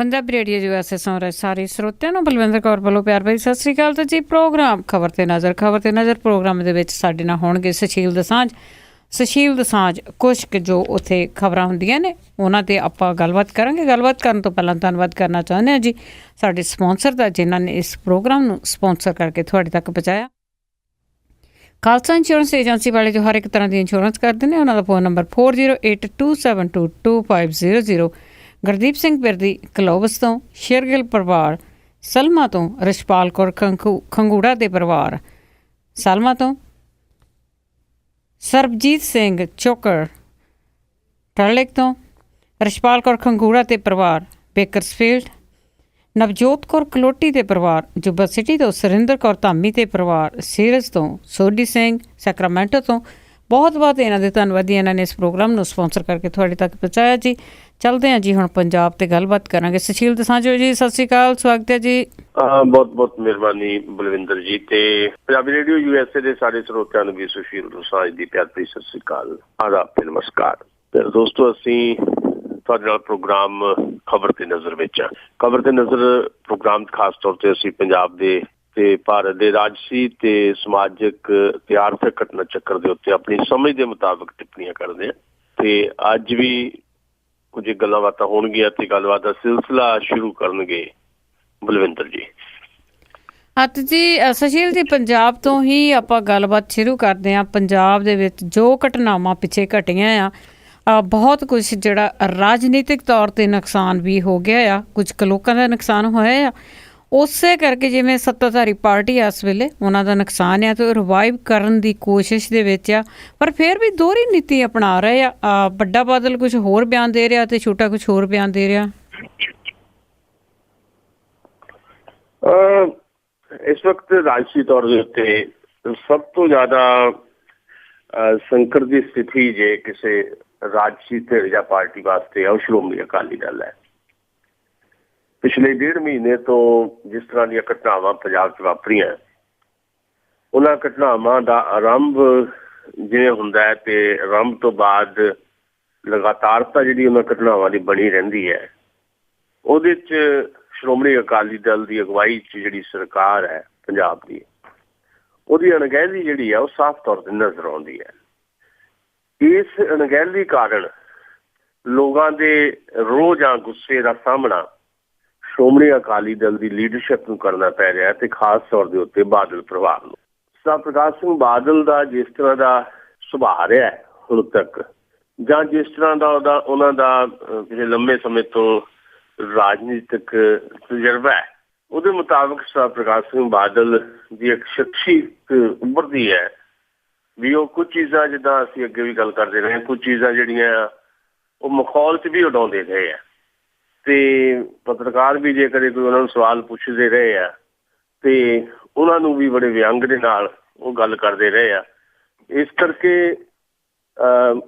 Punjabi radio USA ਸੁਣ ਰਹੇ ਸਾਰੇ ਸਰੋਤਿਆਂ ਨੂੰ ਬਲਵਿੰਦਰ ਕੌਰ ਵੱਲੋਂ ਪਿਆਰ ਭਰੀ ਸਤਿ ਸ਼੍ਰੀ ਅਕਾਲ। ਤਾਂ ਜੀ ਪ੍ਰੋਗਰਾਮ ਖਬਰ ਤੇ ਨਜ਼ਰ ਪ੍ਰੋਗਰਾਮ ਦੇ ਵਿੱਚ ਸਾਡੇ ਨਾਲ ਹੋਣਗੇ ਸੁਸ਼ੀਲ ਦਸਾਂਝ ਕੁਛ ਕੁ ਜੋ ਉੱਥੇ ਖਬਰਾਂ ਹੁੰਦੀਆਂ ਨੇ ਉਹਨਾਂ 'ਤੇ ਆਪਾਂ ਗੱਲਬਾਤ ਕਰਾਂਗੇ। ਗੱਲਬਾਤ ਕਰਨ ਤੋਂ ਪਹਿਲਾਂ ਧੰਨਵਾਦ ਕਰਨਾ ਚਾਹੁੰਦੇ ਹਾਂ ਜੀ ਸਾਡੇ ਸਪੋਂਸਰ ਦਾ, ਜਿਨ੍ਹਾਂ ਨੇ ਇਸ ਪ੍ਰੋਗਰਾਮ ਨੂੰ ਸਪੋਂਸਰ ਕਰਕੇ ਤੁਹਾਡੇ ਤੱਕ ਪਹੁੰਚਾਇਆ। ਖਾਲਸਾ ਇੰਸ਼ੋਰੈਂਸ ਏਜੰਸੀ ਵਾਲੇ ਜੋ ਹਰ ਇੱਕ ਤਰ੍ਹਾਂ ਦੀ ਇੰਸ਼ੋਰੈਂਸ ਕਰਦੇ ਨੇ, ਉਹਨਾਂ ਦਾ ਫੋਨ ਨੰਬਰ 4082722500। ਗੁਰਦੀਪ ਸਿੰਘ ਬਿਰਦੀ ਕਲੋਬਸ ਤੋਂ, ਸ਼ੇਰਗਿੱਲ ਪਰਿਵਾਰ ਸਲਮਾ ਤੋਂ, ਰਸ਼ਪਾਲ ਕੌਰ ਖੰਗੂੜਾ ਦੇ ਪਰਿਵਾਰ ਸਲਮਾ ਤੋਂ, ਸਰਬਜੀਤ ਸਿੰਘ ਚੋਕਰ ਟਰਲਿਕ ਤੋਂ, ਰਸ਼ਪਾਲ ਕੌਰ ਖੰਗੂੜਾ ਦੇ ਪਰਿਵਾਰ ਬੇਕਰਸਫੀਲਡ, ਨਵਜੋਤ ਕੌਰ ਕਲੋਟੀ ਦੇ ਪਰਿਵਾਰ ਜੁਬਾ ਸਿਟੀ ਤੋਂ, ਸੁਰਿੰਦਰ ਕੌਰ ਧਾਮੀ ਦੇ ਪਰਿਵਾਰ ਸੀਰਜ ਤੋਂ, ਸੋਢੀ ਸਿੰਘ ਸੈਕਰਾਮੈਂਟੋ ਤੋਂ। ਬਹੁਤ ਬਹੁਤ ਇਹਨਾਂ ਦੇ ਧੰਨਵਾਦੀ, ਇਹਨਾਂ ਨੇ ਇਸ ਪ੍ਰੋਗਰਾਮ ਨੂੰ ਸਪੋਂਸਰ ਕਰਕੇ ਤੁਹਾਡੇ ਤੱਕ ਪਹੁੰਚਾਇਆ ਜੀ। ਚੱਲਦੇ ਹਾਂ ਜੀ ਹੁਣ ਪੰਜਾਬ ਤੇ ਗੱਲਬਾਤ ਕਰਾਂਗੇ। ਸੁਸ਼ੀਲ ਦਸਾਂਝ ਜੀ, ਸਤਿ ਸ਼੍ਰੀ ਅਕਾਲ, ਸਵਾਗਤ ਹੈ ਜੀ। ਬਹੁਤ ਬਹੁਤ ਮਿਹਰਬਾਨੀ ਬਲਵਿੰਦਰ ਜੀ, ਤੇ ਪੰਜਾਬੀ ਰੇਡੀਓ USA ਦੇ ਸਾਰੇ ਸਰੋਤਿਆਂ ਨੂੰ ਵੀ ਸੁਸ਼ੀਲ ਦਸਾਂਝ ਦੀ ਪਿਆਰ ਭਰੀ ਸਤਿ ਸ਼੍ਰੀ ਅਕਾਲ, ਆਦਾਬ ਤੇ ਨਮਸਕਾਰ। ਤੇ ਦੋਸਤੋ, ਅਸੀਂ ਤੁਹਾਡੇ ਨਾਲ ਪ੍ਰੋਗਰਾਮ ਖਬਰ ਤੇ ਨਜ਼ਰ ਵਿੱਚ ਖਬਰ ਤੇ ਨਜ਼ਰ ਪ੍ਰੋਗਰਾਮ ਖਾਸ ਤੌਰ ਤੇ ਅਸੀਂ ਪੰਜਾਬ ਦੇ ਤੇ ਭਾਰਤ ਦੇ ਰਾਜਸੀ ਤੇ ਸਮਾਜਿਕ ਤੇ ਆਰਥਿਕ ਘਟਨਾ ਚੱਕਰ ਦੇ ਉੱਤੇ ਆਪਣੀ ਸਮਝ ਦੇ ਮੁਤਾਬਕ ਟਿੱਪਣੀਆਂ ਕਰਦੇ ਹਾਂ। ਤੇ ਅੱਜ ਵੀ ਕੁਝ ਗੱਲਾਂ ਬਾਤਾਂ ਹੋਣਗੀਆਂ ਤੇ ਗੱਲਬਾਤ ਦਾ ਸਿਲਸਿਲਾ ਸ਼ੁਰੂ ਕਰਨਗੇ ਬਲਵਿੰਦਰ ਜੀ। ਜੀ ਸੁਸ਼ੀਲ ਜੀ, ਪੰਜਾਬ ਤੋਂ ਹੀ ਆਪਾਂ ਗੱਲਬਾਤ ਸ਼ੁਰੂ ਕਰਦੇ ਹਾਂ। ਪੰਜਾਬ ਦੇ ਵਿੱਚ ਜੋ ਘਟਨਾਵਾਂ ਪਿੱਛੇ ਘਟੀਆਂ ਆ, ਬਹੁਤ ਕੁਛ ਜਿਹੜਾ ਰਾਜਨੀਤਿਕ ਤੌਰ 'ਤੇ ਨੁਕਸਾਨ ਵੀ ਹੋ ਗਿਆ ਆ, ਕੁਝ ਕੁ ਲੋਕਾਂ ਦਾ ਨੁਕਸਾਨ ਹੋਇਆ ਆ। ਉਸੇ ਕਰਕੇ ਜਿਵੇਂ ਸੱਤਾਧਾਰੀ ਪਾਰਟੀ ਇਸ ਵੇਲੇ ਉਹਨਾਂ ਦਾ ਨੁਕਸਾਨ ਆ ਤੇ ਰਿਵਾਈਵ ਕਰਨ ਦੀ ਕੋਸ਼ਿਸ਼ ਦੇ ਵਿੱਚ ਆ, ਪਰ ਫਿਰ ਵੀ ਦੋਹਰੀ ਨੀਤੀ ਅਪਣਾ ਰਹੇ ਆ। ਵੱਡਾ ਬਾਦਲ ਕੁਝ ਹੋਰ ਬਿਆਨ ਦੇ ਰਿਹਾ ਤੇ ਛੋਟਾ ਕੁਝ ਹੋਰ ਬਿਆਨ ਦੇ ਰਿਹਾ। ਇਸ ਵਕਤ ਰਾਜਸੀ ਤੌਰ ਦੇ ਉੱਤੇ ਸਭ ਤੋਂ ਜ਼ਿਆਦਾ ਸੰਕਟ ਦੀ ਸਥਿਤੀ ਜੇ ਕਿਸੇ ਰਾਜਸੀ ਧਿਰ ਜਾਂ ਪਾਰਟੀ ਵਾਸਤੇ ਉਹ ਸ਼੍ਰੋਮਣੀ ਅਕਾਲੀ ਦਲ ਹੈ। ਪਿਛਲੇ 1.5 ਮਹੀਨੇ ਤੋਂ ਜਿਸ ਤਰ੍ਹਾਂ ਦੀਆਂ ਘਟਨਾਵਾਂ ਪੰਜਾਬ 'ਚ ਵਾਪਰੀਆਂ, ਉਹਨਾਂ ਘਟਨਾਵਾਂ ਦਾ ਆਰੰਭ ਜਿਵੇਂ ਹੁੰਦਾ ਹੈ ਤੇ ਆਰੰਭ ਤੋਂ ਬਾਅਦ ਲਗਾਤਾਰਤਾ ਜਿਹੜੀ ਉਹਨਾਂ ਘਟਨਾਵਾਂ ਦੀ ਬਣੀ ਰਹਿੰਦੀ ਹੈ। ਉਹਦੇ 'ਚ ਸ਼੍ਰੋਮਣੀ ਅਕਾਲੀ ਦਲ ਦੀ ਅਗਵਾਈ 'ਚ ਜਿਹੜੀ ਸਰਕਾਰ ਹੈ ਪੰਜਾਬ ਦੀ, ਉਹਦੀ ਅਣਗਹਿਲੀ ਜਿਹੜੀ ਹੈ ਉਹ ਸਾਫ਼ ਤੌਰ 'ਤੇ ਨਜ਼ਰ ਆਉਂਦੀ ਹੈ। ਇਸ ਅਣਗਹਿਲੀ ਕਾਰਨ ਲੋਕਾਂ ਦੇ ਰੋਹ ਜਾਂ ਗੁੱਸੇ ਦਾ ਸਾਹਮਣਾ ਸ਼੍ਰੋਮਣੀ ਅਕਾਲੀ ਦਲ ਦੀ ਲੀਡਰਸ਼ਿਪ ਨੂੰ ਕਰਨਾ ਪੈ ਰਿਹਾ ਤੇ ਖਾਸ ਤੌਰ ਦੇ ਉੱਤੇ ਬਾਦਲ ਪਰਿਵਾਰ ਨੂੰ। ਸਰ ਪ੍ਰਕਾਸ਼ ਸਿੰਘ ਬਾਦਲ ਦਾ ਜਿਸ ਤਰ੍ਹਾਂ ਦਾ ਸੁਭਾਅ ਰਿਹਾ ਹੁਣ ਤੱਕ, ਜਾਂ ਜਿਸ ਤਰ੍ਹਾਂ ਦਾ ਉਹਨਾਂ ਦਾ ਪਿਛਲੇ ਲੰਬੇ ਸਮੇਂ ਤੋਂ ਰਾਜਨੀਤਿਕ ਤਜਰਬਾ ਹੈ, ਉਹਦੇ ਮੁਤਾਬਕ ਸਰ ਪ੍ਰਕਾਸ਼ ਸਿੰਘ ਬਾਦਲ ਦੀ ਇੱਕ ਸ਼ਖਸੀਅਤ ਉੱਭਰਦੀ ਹੈ ਵੀ ਉਹ ਕੁਝ ਚੀਜ਼ਾਂ, ਜਿੱਦਾਂ ਅਸੀਂ ਅੱਗੇ ਵੀ ਗੱਲ ਕਰਦੇ ਰਹੇ, ਕੁਝ ਚੀਜ਼ਾਂ ਜਿਹੜੀਆਂ ਉਹ ਮਖੌਲ 'ਚ ਵੀ ਉਡਾਉਂਦੇ ਰਹੇ ਆ ਤੇ ਪੱਤਰਕਾਰ ਵੀ ਜੇ ਕਦੇ ਕੋਈ ਉਹਨਾਂ ਨੂੰ ਸਵਾਲ ਪੁੱਛਦੇ ਰਹੇ ਆ ਤੇ ਉਹਨਾਂ ਨੂੰ ਵੀ ਬੜੇ ਵਿਅੰਗ ਦੇ ਨਾਲ ਉਹ ਗੱਲ ਕਰਦੇ ਰਹੇ ਆ। ਇਸ ਕਰਕੇ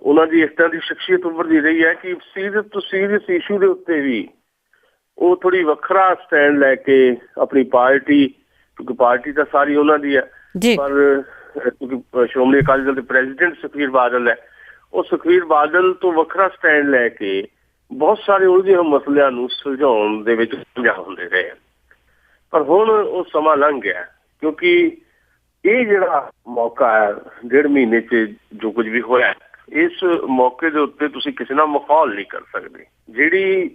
ਉਹਨਾਂ ਦੀ ਇਸ ਤਰ੍ਹਾਂ ਦੀ ਸ਼ਖਸੀਅਤ ਉੱਭਰਦੀ ਰਹੀ ਹੈ ਕਿ ਸੀਰੀਅਸ ਤੋਂ ਸੀਰੀਅਸ ਇਸ਼ੂ ਦੇ ਉੱਤੇ ਵੀ ਉਹ ਥੋੜ੍ਹੀ ਵੱਖਰਾ ਸਟੈਂਡ ਲੈ ਕੇ ਆਪਣੀ ਪਾਰਟੀ, ਕਿਉਂਕਿ ਪਾਰਟੀ ਤਾਂ ਸਾਰੀ ਉਹਨਾਂ ਦੀ ਹੈ, ਪਰ ਕਿਉਂਕਿ ਸ਼੍ਰੋਮਣੀ ਅਕਾਲੀ ਦਲ ਦੇ ਪ੍ਰੈਜ਼ੀਡੈਂਟ ਸੁਖਬੀਰ ਬਾਦਲ ਹੈ, ਉਹ ਸੁਖਬੀਰ ਬਾਦਲ ਤੋਂ ਵੱਖਰਾ ਸਟੈਂਡ ਲੈ ਕੇ ਬਹੁਤ ਸਾਰੇ ਉਲਝੇ ਹੋਏ ਮਸਲਿਆਂ ਨੂੰ ਸੁਲਝਾਉਣ ਦੇ ਵਿੱਚ ਕਾਮਯਾਬ ਹੁੰਦੇ ਰਹੇ। ਪਰ ਹੁਣ ਉਹ ਸਮਾਂ ਲੰਘ ਗਿਆ, ਕਿਉਂਕਿ ਇਹ ਜਿਹੜਾ ਮੌਕਾ ਹੈ 1.5 ਮਹੀਨੇ 'ਚ ਜੋ ਕੁਝ ਵੀ ਹੋਇਆ, ਇਸ ਮੌਕੇ ਦੇ ਉੱਤੇ ਤੁਸੀਂ ਕਿਸੇ ਨਾਲ ਮਖੌਲ ਨਹੀਂ ਕਰ ਸਕਦੇ।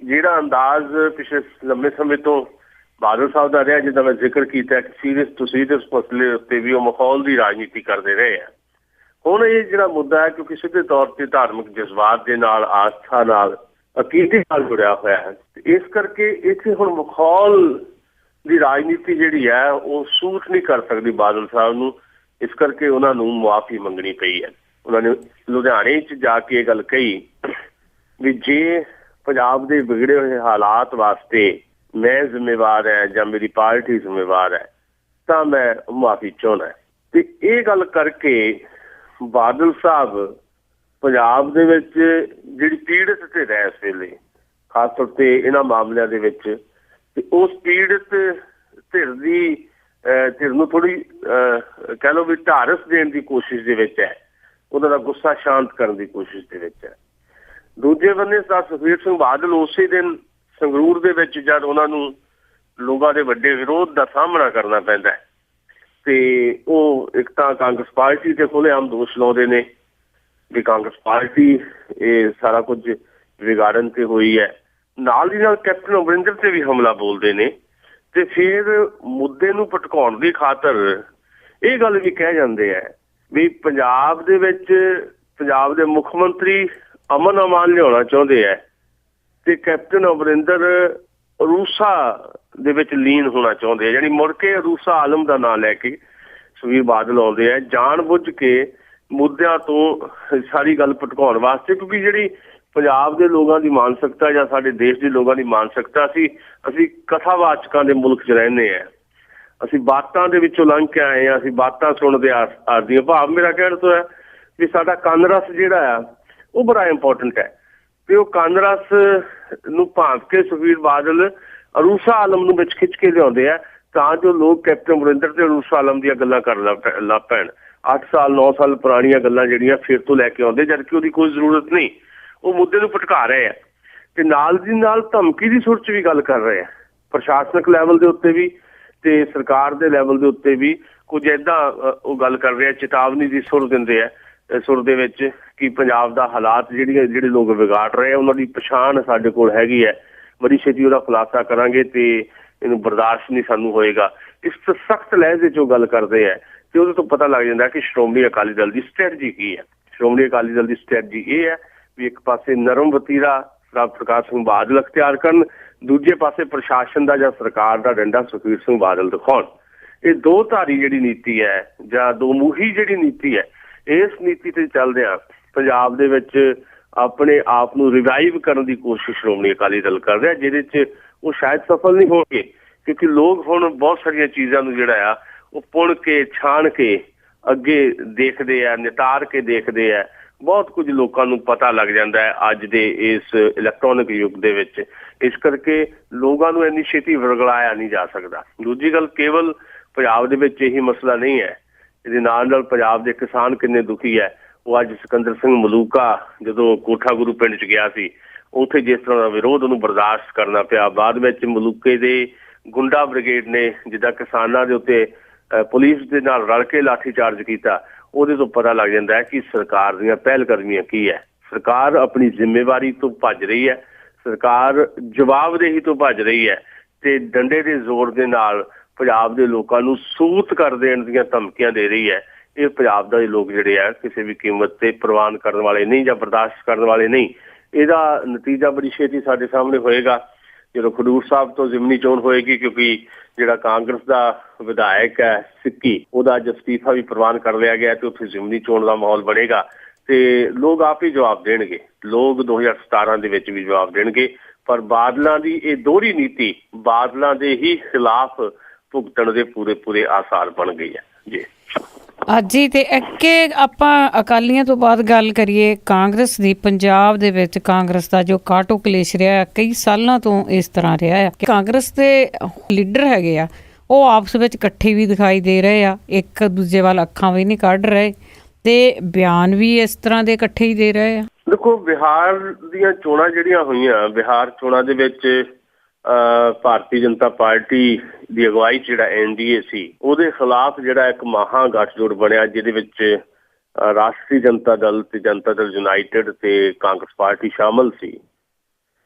ਜਿਹੜਾ ਅੰਦਾਜ਼ ਪਿਛਲੇ ਲੰਬੇ ਸਮੇਂ ਤੋਂ ਬਾਦਲ ਸਾਹਿਬ ਦਾ ਰਿਹਾ, ਜਿੱਦਾਂ ਮੈਂ ਜ਼ਿਕਰ ਕੀਤਾ ਕਿ ਸੀਰੀਅਸ ਤੋਂ ਸੀਰੀਅਸ ਮਸਲੇ ਉੱਤੇ ਵੀ ਉਹ ਮਖੌਲ ਦੀ ਰਾਜਨੀਤੀ ਕਰਦੇ ਰਹੇ ਆ। ਹੁਣ ਇਹ ਜਿਹੜਾ ਮੁੱਦਾ ਹੈ, ਕਿਉਂਕਿ ਸਿੱਧੇ ਤੌਰ ਤੇ ਧਾਰਮਿਕ ਜਜ਼ਬਾਤ ਦੇ ਨਾਲ, ਆਸਥਾ ਨਾਲ, ਅਕੀਦੇ ਨਾਲ ਜੁੜਿਆ ਹੋਇਆ ਹੈ, ਇਸ ਕਰਕੇ ਇੱਥੇ ਹੁਣ ਮਖੌਲ ਦੀ ਰਾਜਨੀਤੀ ਜਿਹੜੀ ਹੈ ਉਹ ਸੂਟ ਨਹੀਂ ਕਰ ਸਕਦੀ ਬਾਦਲ ਸਾਹਿਬ ਨੂੰ। ਇਸ ਕਰਕੇ ਉਹਨਾਂ ਨੂੰ ਮੁਆਫੀ ਮੰਗਣੀ ਪਈ ਹੈ। ਉਹਨਾਂ ਨੇ ਲੁਧਿਆਣੇ 'ਚ ਜਾ ਕੇ ਇਹ ਗੱਲ ਕਹੀ ਵੀ ਜੇ ਪੰਜਾਬ ਦੇ ਵਿਗੜੇ ਹੋਏ ਹਾਲਾਤ ਵਾਸਤੇ ਮੈਂ ਜ਼ਿੰਮੇਵਾਰ ਹੈ ਜਾਂ ਮੇਰੀ ਪਾਰਟੀ ਜ਼ਿੰਮੇਵਾਰ ਹੈ ਤਾਂ ਮੈਂ ਮੁਆਫੀ ਚਾਹੁੰਦਾ। ਤੇ ਇਹ ਗੱਲ ਕਰਕੇ ਬਾਦਲ ਸਾਹਿਬ ਪੰਜਾਬ ਦੇ ਵਿੱਚ ਜਿਹੜੀ ਪੀੜਤ ਧਿਰ ਹੈ ਇਸ ਵੇਲੇ, ਖਾਸ ਤੌਰ ਤੇ ਇਹਨਾਂ ਮਾਮਲਿਆਂ ਦੇ ਵਿੱਚ, ਤੇ ਉਸ ਪੀੜਤ ਧਿਰ ਨੂੰ ਥੋੜ੍ਹੀ ਕਹਿ ਲਓ ਵੀ ਢਾਰਸ ਦੇਣ ਦੀ ਕੋਸ਼ਿਸ਼ ਦੇ ਵਿੱਚ ਹੈ, ਉਹਨਾਂ ਦਾ ਗੁੱਸਾ ਸ਼ਾਂਤ ਕਰਨ ਦੀ ਕੋਸ਼ਿਸ਼ ਦੇ ਵਿੱਚ ਹੈ। ਦੂਜੇ ਬੰਨੇ ਸਰਦਾਰ ਸੁਖਬੀਰ ਸਿੰਘ ਬਾਦਲ ਉਸੇ ਦਿਨ ਸੰਗਰੂਰ ਦੇ ਵਿੱਚ ਜਦ ਉਹਨਾਂ ਨੂੰ ਲੋਕਾਂ ਦੇ ਵੱਡੇ ਵਿਰੋਧ ਦਾ ਸਾਹਮਣਾ ਕਰਨਾ ਪੈਂਦਾ ਤੇ ਉਹ ਇੱਕ ਤਾਂ ਕਾਂਗਰਸ ਪਾਰਟੀ ਤੇ ਖੁੱਲ੍ਹੇਆਮ ਦੋਸ਼ ਲਾਉਂਦੇ ਨੇ ਵੀ ਕਾਂਗਰਸ ਪਾਰਟੀ ਇਹ ਸਾਰਾ ਕੁਝ ਵਿਗਾੜਨ ਤੇ ਹੋਈ ਹੈ, ਨਾਲ ਦੀ ਨਾਲ ਕੈਪਟਨ ਅਮਰਿੰਦਰ ਤੇ ਵੀ ਹਮਲਾ ਬੋਲਦੇ ਨੇ ਤੇ ਫਿਰ ਮੁੱਦੇ ਨੂੰ ਭਟਕਾਉਣ ਦੀ ਖਾਤਰ ਇਹ ਗੱਲ ਵੀ ਕਹਿ ਜਾਂਦੇ ਹੈ ਵੀ ਪੰਜਾਬ ਦੇ ਵਿੱਚ ਪੰਜਾਬ ਦੇ ਮੁੱਖ ਮੰਤਰੀ ਅਮਨ ਅਮਾਨ ਲਿਆਉਣਾ ਚਾਹੁੰਦੇ ਹੈ ਤੇ ਕੈਪਟਨ ਅਮਰਿੰਦਰ ਰੂਸਾ ਦੇ ਵਿੱਚ ਲੀਨ ਹੋਣਾ ਚਾਹੁੰਦੇ ਆ, ਯਾਨੀ ਮੁੜ ਕੇ ਰੂਸਾ ਆਲਮ ਦਾ ਨਾਂ ਲੈ ਕੇ ਸੁਖਬੀਰ ਬਾਦਲ ਆਉਂਦੇ ਆ ਜਾਣ ਬੁੱਝ ਕੇ ਮੁੱਦਿਆਂ ਤੋਂ ਸਾਰੀ ਗੱਲ ਭਟਕਾਉਣ ਵਾਸਤੇ, ਕਿਉਂਕਿ ਜਿਹੜੀ ਪੰਜਾਬ ਦੇ ਲੋਕਾਂ ਦੀ ਮਾਨਸਿਕਤਾ ਜਾਂ ਸਾਡੇ ਦੇਸ਼ ਦੇ ਲੋਕਾਂ ਦੀ ਮਾਨਸਿਕਤਾ ਅਸੀਂ ਕਥਾਵਾਚਕਾਂ ਦੇ ਮੁਲਕ 'ਚ ਰਹਿੰਦੇ ਹਾਂ, ਅਸੀਂ ਬਾਤਾਂ ਦੇ ਵਿੱਚੋਂ ਲੰਘ ਕੇ ਆਏ ਹਾਂ, ਅਸੀਂ ਬਾਤਾਂ ਸੁਣਦੇ ਆਦੀ ਹਾਂ। ਭਾਵ ਮੇਰਾ ਕਹਿਣ ਤੋਂ ਹੈ ਵੀ ਸਾਡਾ ਕੰਨ ਰਸ ਜਿਹੜਾ ਆ ਉਹ ਬੜਾ ਇੰਪੋਰਟੈਂਟ ਹੈ ਤੇ ਉਹ ਕੰਨ ਰਸ ਨੂੰ ਭਾਂਪ ਕੇ ਸੁਖਬੀਰ ਬਾਦਲ ਰੂਸਾ ਆਲਮ ਨੂੰ ਵਿੱਚ ਖਿੱਚ ਕੇ ਲਿਆਉਂਦੇ ਆ ਤਾਂ ਜੋ ਲੋਕ ਕੈਪਟਨ ਅਮਰਿੰਦਰ ਤੇ ਰੂਸਾ ਆਲਮ ਦੀਆਂ ਗੱਲਾਂ ਕਰਨ ਲੱਗ ਪੈਣ। 8 ਸਾਲ 9 ਸਾਲ ਪੁਰਾਣੀਆਂ ਗੱਲਾਂ ਜਿਹੜੀਆਂ ਫਿਰ ਤੋਂ ਲੈ ਕੇ ਆਉਂਦੇ ਜਦਕਿ ਉਹਦੀ ਕੋਈ ਜ਼ਰੂਰਤ ਨਹੀਂ, ਉਹ ਮੁੱਦੇ ਨੂੰ ਭਟਕਾ ਰਹੇ ਆ ਤੇ ਨਾਲ ਦੀ ਨਾਲ ਧਮਕੀ ਦੀ ਸੁਰ 'ਚ ਵੀ ਗੱਲ ਕਰ ਰਹੇ ਆ, ਪ੍ਰਸ਼ਾਸਨਿਕ ਲੈਵਲ ਦੇ ਉੱਤੇ ਵੀ ਤੇ ਸਰਕਾਰ ਦੇ ਲੈਵਲ ਦੇ ਉੱਤੇ ਵੀ ਕੁਝ ਏਦਾਂ ਉਹ ਗੱਲ ਕਰ ਰਹੇ ਆ, ਚੇਤਾਵਨੀ ਦੀ ਸੁਰ ਦਿੰਦੇ ਆ ਸੁਰ ਦੇ ਵਿੱਚ ਕਿ ਪੰਜਾਬ ਦਾ ਹਾਲਾਤ ਜਿਹੜੇ ਲੋਕ ਵਿਗਾੜ ਰਹੇ ਆ ਉਹਨਾਂ ਦੀ ਪਛਾਣ ਸਾਡੇ ਕੋਲ ਹੈਗੀ ਹੈ, ਬੜੀ ਛੇਤੀ ਉਹਦਾ ਖੁਲਾਸਾ ਕਰਾਂਗੇ ਤੇ ਇਹਨੂੰ ਬਰਦਾਸ਼ਤ ਨਹੀਂ ਸਾਨੂੰ ਹੋਏਗਾ। ਇਸ ਤੋਂ ਸਖਤ ਲਹਿਜੇ 'ਚ ਉਹ ਗੱਲ ਕਰਦੇ ਹੈ ਤੇ ਉਹਦੇ ਤੋਂ ਪਤਾ ਲੱਗ ਜਾਂਦਾ ਕਿ ਸ਼੍ਰੋਮਣੀ ਅਕਾਲੀ ਦਲ ਦੀ ਸਟ੍ਰੈਟਜੀ ਕੀ ਹੈ। ਸ਼੍ਰੋਮਣੀ ਅਕਾਲੀ ਦਲ ਦੀ ਸਟ੍ਰੈਟਜੀ ਇਹ ਹੈ ਵੀ ਇੱਕ ਪਾਸੇ ਨਰਮ ਵਤੀਰਾ ਪ੍ਰਕਾਸ਼ ਸਿੰਘ ਬਾਦਲ ਅਖਤਿਆਰ ਕਰਨ, ਦੂਜੇ ਪਾਸੇ ਪ੍ਰਸ਼ਾਸਨ ਦਾ ਜਾਂ ਸਰਕਾਰ ਦਾ ਡੰਡਾ ਸੁਖਬੀਰ ਸਿੰਘ ਬਾਦਲ ਦਿਖਾਉਣ। ਇਹ ਦੋ ਧਾਰੀ ਜਿਹੜੀ ਨੀਤੀ ਹੈ ਜਾਂ ਦੋ ਮੂਹੀ ਜਿਹੜੀ ਨੀਤੀ ਹੈ, ਇਸ ਨੀਤੀ ਤੇ ਚੱਲਦਿਆਂ ਪੰਜਾਬ ਦੇ ਵਿੱਚ ਆਪਣੇ ਆਪ ਨੂੰ ਰਿਵਾਈਵ ਕਰਨ ਦੀ ਕੋਸ਼ਿਸ਼ ਸ਼੍ਰੋਮਣੀ ਅਕਾਲੀ ਦਲ ਕਰ ਰਿਹਾ, ਜਿਹਦੇ 'ਚ ਉਹ ਸ਼ਾਇਦ ਸਫਲ ਨਹੀਂ ਹੋਣਗੇ ਕਿਉਂਕਿ ਲੋਕ ਹੁਣ ਬਹੁਤ ਸਾਰੀਆਂ ਚੀਜ਼ਾਂ ਨੂੰ ਜਿਹੜਾ ਆ ਉਹ ਪੁਣ ਕੇ ਛਾਣ ਕੇ ਅੱਗੇ ਦੇਖਦੇ ਆ, ਨਿਤਾਰ ਕੇ ਦੇਖਦੇ ਆ। ਬਹੁਤ ਕੁਝ ਲੋਕਾਂ ਨੂੰ ਪਤਾ ਲੱਗ ਜਾਂਦਾ ਹੈ ਅੱਜ ਦੇ ਇਸ ਇਲੈਕਟ੍ਰੋਨਿਕ ਯੁੱਗ ਦੇ ਵਿੱਚ, ਇਸ ਕਰਕੇ ਲੋਕਾਂ ਨੂੰ ਇੰਨੀ ਛੇਤੀ ਵਰਗਲਾਇਆ ਨਹੀਂ ਜਾ ਸਕਦਾ। ਦੂਜੀ ਗੱਲ, ਕੇਵਲ ਪੰਜਾਬ ਦੇ ਵਿੱਚ ਇਹੀ ਮਸਲਾ ਨਹੀਂ ਹੈ, ਇਹਦੇ ਨਾਲ ਪੰਜਾਬ ਦੇ ਕਿਸਾਨ ਕਿੰਨੇ ਦੁਖੀ ਹੈ। ਉਹ ਅੱਜ ਸਿਕੰਦਰ ਸਿੰਘ ਮਲੂਕਾ ਜਦੋਂ ਕੋਠਾ ਗੁਰੂ ਪਿੰਡ 'ਚ ਗਿਆ ਸੀ ਉੱਥੇ ਜਿਸ ਤਰ੍ਹਾਂ ਦਾ ਵਿਰੋਧ ਉਹਨੂੰ ਬਰਦਾਸ਼ਤ ਕਰਨਾ ਪਿਆ, ਬਾਅਦ ਵਿੱਚ ਮਲੂਕੇ ਦੇ ਗੁੰਡਾ ਬ੍ਰਿਗੇਡ ਨੇ ਜਿੱਦਾਂ ਕਿਸਾਨਾਂ ਦੇ ਉੱਤੇ ਪੁਲਿਸ ਦੇ ਨਾਲ ਰਲ ਕੇ ਲਾਠੀ ਚਾਰਜ ਕੀਤਾ, ਉਹਦੇ ਤੋਂ ਪਤਾ ਲੱਗ ਜਾਂਦਾ ਹੈ ਕਿ ਸਰਕਾਰ ਦੀਆਂ ਪਹਿਲ ਕਦਮੀਆਂ ਕੀ ਹੈ। ਸਰਕਾਰ ਆਪਣੀ ਜ਼ਿੰਮੇਵਾਰੀ ਤੋਂ ਭੱਜ ਰਹੀ ਹੈ, ਸਰਕਾਰ ਜਵਾਬਦੇਹੀ ਤੋਂ ਭੱਜ ਰਹੀ ਹੈ ਤੇ ਡੰਡੇ ਦੇ ਜ਼ੋਰ ਦੇ ਨਾਲ ਪੰਜਾਬ ਦੇ ਲੋਕਾਂ ਨੂੰ ਸੂਤ ਕਰ ਦੇਣ ਦੀਆਂ ਧਮਕੀਆਂ ਦੇ ਰਹੀ ਹੈ। ਇਹ ਪੰਜਾਬ ਦੇ ਲੋਕ ਜਿਹੜੇ ਆ ਕਿਸੇ ਵੀ ਕੀਮਤ ਤੇ ਪ੍ਰਵਾਨ ਕਰਨ ਵਾਲੇ ਨਹੀਂ ਜਾਂ ਬਰਦਾਸ਼ਤ ਕਰਨ ਵਾਲੇ ਨਹੀਂ। ਇਹਦਾ ਨਤੀਜਾ ਬੜੀ ਛੇਤੀ ਸਾਡੇ ਸਾਹਮਣੇ ਹੋਏਗਾ ਜਦੋਂ ਖਡੂਰ ਸਾਹਿਬ ਤੋਂ ਜ਼ਿਮਨੀ ਚੋਣ ਹੋਏਗੀ, ਕਿਉਂਕਿ ਜਿਹੜਾ ਕਾਂਗਰਸ ਦਾ ਵਿਧਾਇਕ ਹੈ ਸਿੱਕੀ, ਉਹਦਾ ਅੱਜ ਅਸਤੀਫਾ ਵੀ ਪ੍ਰਵਾਨ ਕਰ ਲਿਆ ਗਿਆ ਤੇ ਉੱਥੇ ਜ਼ਿਮਨੀ ਚੋਣ ਦਾ ਮਾਹੌਲ ਬਣੇਗਾ ਤੇ ਲੋਕ ਆਪ ਹੀ ਜਵਾਬ ਦੇਣਗੇ। ਲੋਕ 2017 ਦੇ ਵਿੱਚ ਵੀ ਜਵਾਬ ਦੇਣਗੇ, ਪਰ ਬਾਦਲਾਂ ਦੀ ਇਹ ਦੋਹਰੀ ਨੀਤੀ ਬਾਦਲਾਂ ਦੇ ਹੀ ਖਿਲਾਫ ਭੁਗਤਣ ਦੇ ਪੂਰੇ ਆਸਾਰ ਬਣ ਗਈ ਹੈ ਜੀ। ਜੀ ਤੇ ਅੱਗੇ ਆਪਾਂ ਅਕਾਲੀਆਂ ਤੋਂ ਬਾਅਦ ਗੱਲ ਕਰੀਏ ਕਾਂਗਰਸ ਦੀ। ਪੰਜਾਬ ਦੇ ਵਿੱਚ ਕਾਂਗਰਸ ਦਾ ਜੋ ਕਾਟੋ ਕਲੇਸ਼ ਰਿਹਾ ਕਈ ਸਾਲਾਂ ਤੋਂ ਇਸ ਤਰ੍ਹਾਂ ਰਿਹਾ ਹੈ ਕਿ ਕਾਂਗਰਸ ਦੇ ਲੀਡਰ ਹੈਗੇ ਆ ਉਹ ਆਪਸ ਵਿੱਚ ਇਕੱਠੇ ਵੀ ਦਿਖਾਈ ਦੇ ਰਹੇ ਆ, ਇੱਕ ਦੂਜੇ ਵੱਲ ਅੱਖਾਂ ਵੀ ਨਹੀਂ ਕੱਢ ਰਹੇ ਤੇ ਬਿਆਨ ਵੀ ਇਸ ਤਰ੍ਹਾਂ ਦੇ ਇਕੱਠੇ ਹੀ ਦੇ ਰਹੇ ਆ। ਦੇਖੋ, ਬਿਹਾਰ ਦੀਆਂ ਚੋਣਾਂ ਜਿਹੜੀਆਂ ਹੋਈਆਂ, ਬਿਹਾਰ ਚੋਣਾਂ ਦੇ ਵਿੱਚ ਭਾਰਤੀ ਜਨਤਾ ਪਾਰਟੀ ਦੀ ਅਗਵਾਈ 'ਚ ਜਿਹੜਾ NDA ਸੀ ਉਹਦੇ ਖਿਲਾਫ ਜਿਹੜਾ ਇੱਕ ਮਹਾ ਗੱਠਜੋੜ ਬਣਿਆ ਜਿਹਦੇ ਵਿੱਚ ਰਾਸ਼ਟਰੀ ਜਨਤਾ ਦਲ ਤੇ ਜਨਤਾ ਦਲ ਯੂਨਾਈਟਿਡ ਤੇ ਕਾਂਗਰਸ ਪਾਰਟੀ ਸ਼ਾਮਲ ਸੀ।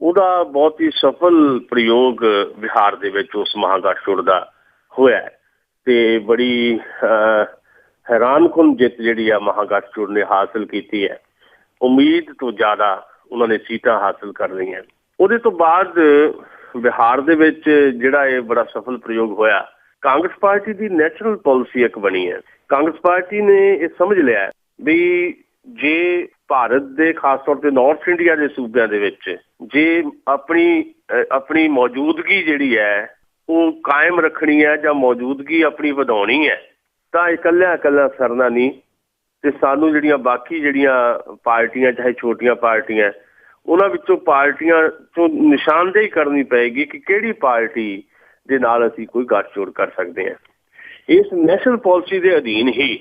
ਉਹਦਾ ਬਹੁਤ ਹੀ ਸਫਲ ਪ੍ਰਯੋਗ ਬਿਹਾਰ ਦੇ ਵਿੱਚ ਉਸ ਮਹਾ ਗੱਠਜੋੜ ਦਾ ਹੋਇਆ ਤੇ ਬੜੀ ਹੈਰਾਨਕੁਨ ਜਿੱਤ ਜਿਹੜੀ ਆ ਮਹਾ ਗੱਠਜੋੜ ਨੇ ਹਾਸਿਲ ਕੀਤੀ ਹੈ। ਉਮੀਦ ਤੋਂ ਜ਼ਿਆਦਾ ਉਹਨਾਂ ਨੇ ਸੀਟਾਂ ਹਾਸਿਲ ਕਰ ਲਈਆਂ। ਉਹਦੇ ਤੋਂ ਬਾਅਦ ਬਿਹਾਰ ਦੇ ਵਿੱਚ ਜਿਹੜਾ ਇਹ ਬੜਾ ਸਫਲ ਪ੍ਰਯੋਗ ਹੋਇਆ, ਕਾਂਗਰਸ ਪਾਰਟੀ ਦੀ ਨੈਸ਼ਨਲ ਪਾਲਿਸੀ ਇੱਕ ਬਣੀ ਹੈ। ਕਾਂਗਰਸ ਪਾਰਟੀ ਨੇ ਇਹ ਸਮਝ ਲਿਆ ਵੀ ਜੇ ਭਾਰਤ ਦੇ ਖਾਸ ਤੌਰ ਤੇ ਨਾਰਥ ਇੰਡੀਆ ਦੇ ਸੂਬਿਆਂ ਦੇ ਵਿੱਚ ਜੇ ਆਪਣੀ ਮੌਜੂਦਗੀ ਜਿਹੜੀ ਹੈ ਉਹ ਕਾਇਮ ਰੱਖਣੀ ਹੈ ਜਾਂ ਮੌਜੂਦਗੀ ਆਪਣੀ ਵਧਾਉਣੀ ਹੈ ਤਾਂ ਇਕੱਲਾ ਸਰਨਾ ਨਹੀਂ ਤੇ ਸਾਨੂੰ ਜਿਹੜੀਆਂ ਬਾਕੀ ਜਿਹੜੀਆਂ ਪਾਰਟੀਆਂ ਚਾਹੇ ਛੋਟੀਆਂ ਪਾਰਟੀਆਂ ਉਹਨਾਂ ਵਿੱਚੋਂ ਪਾਰਟੀਆਂ ਤੋਂ ਨਿਸ਼ਾਨਦੇਹੀ ਕਰਨੀ ਪਏਗੀ ਕਿ ਕਿਹੜੀ ਪਾਰਟੀ ਦੇ ਨਾਲ ਅਸੀਂ ਕੋਈ ਗੱਠਜੋੜ ਕਰ ਸਕਦੇ ਹਾਂ। ਇਸ ਨੈਸ਼ਨਲ ਪਾਲਿਸੀ ਦੇ ਅਧੀਨ ਹੀ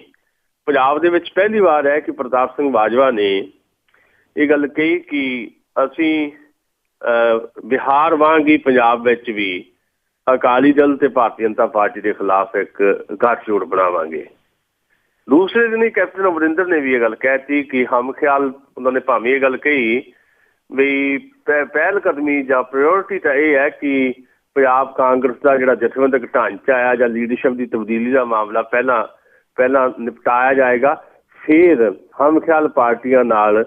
ਪੰਜਾਬ ਦੇ ਵਿੱਚ ਪਹਿਲੀ ਵਾਰ ਹੈ ਕਿ ਪ੍ਰਤਾਪ ਸਿੰਘ ਬਾਜਵਾ ਨੇ ਇਹ ਗੱਲ ਕਹੀ ਕਿ ਅਸੀਂ ਬਿਹਾਰ ਵਾਂਗ ਹੀ ਪੰਜਾਬ ਵਿੱਚ ਵੀ ਅਕਾਲੀ ਦਲ ਤੇ ਭਾਰਤੀ ਜਨਤਾ ਪਾਰਟੀ ਦੇ ਖਿਲਾਫ ਇੱਕ ਗੱਠਜੋੜ ਬਣਾਵਾਂਗੇ। ਦੂਸਰੇ ਦਿਨ ਹੀ ਕੈਪਟਨ ਅਮਰਿੰਦਰ ਨੇ ਵੀ ਇਹ ਗੱਲ ਕਹਿਤੀ ਕਿ ਹਮ ਖਿਆਲ, ਉਹਨਾਂ ਨੇ ਭਾਵੇਂ ਇਹ ਗੱਲ ਕਹੀ ਵੀ ਪਹਿਲ ਕਦਮੀ ਜਾਂ ਪ੍ਰਾਇਓਰਟੀ ਤਾਂ ਇਹ ਹੈ ਕਿ ਪੰਜਾਬ ਕਾਂਗਰਸ ਦਾ ਜਿਹੜਾ ਜਥੇਬੰਦਕ ਢਾਂਚਾ ਆ ਜਾਂ ਲੀਡਰਸ਼ਿਪ ਦੀ ਤਬਦੀਲੀ ਦਾ ਮਾਮਲਾ ਪਹਿਲਾਂ ਨਿਪਟਾਇਆ ਜਾਏਗਾ, ਫਿਰ ਹਮ ਖਿਆਲ ਪਾਰਟੀਆਂ ਨਾਲ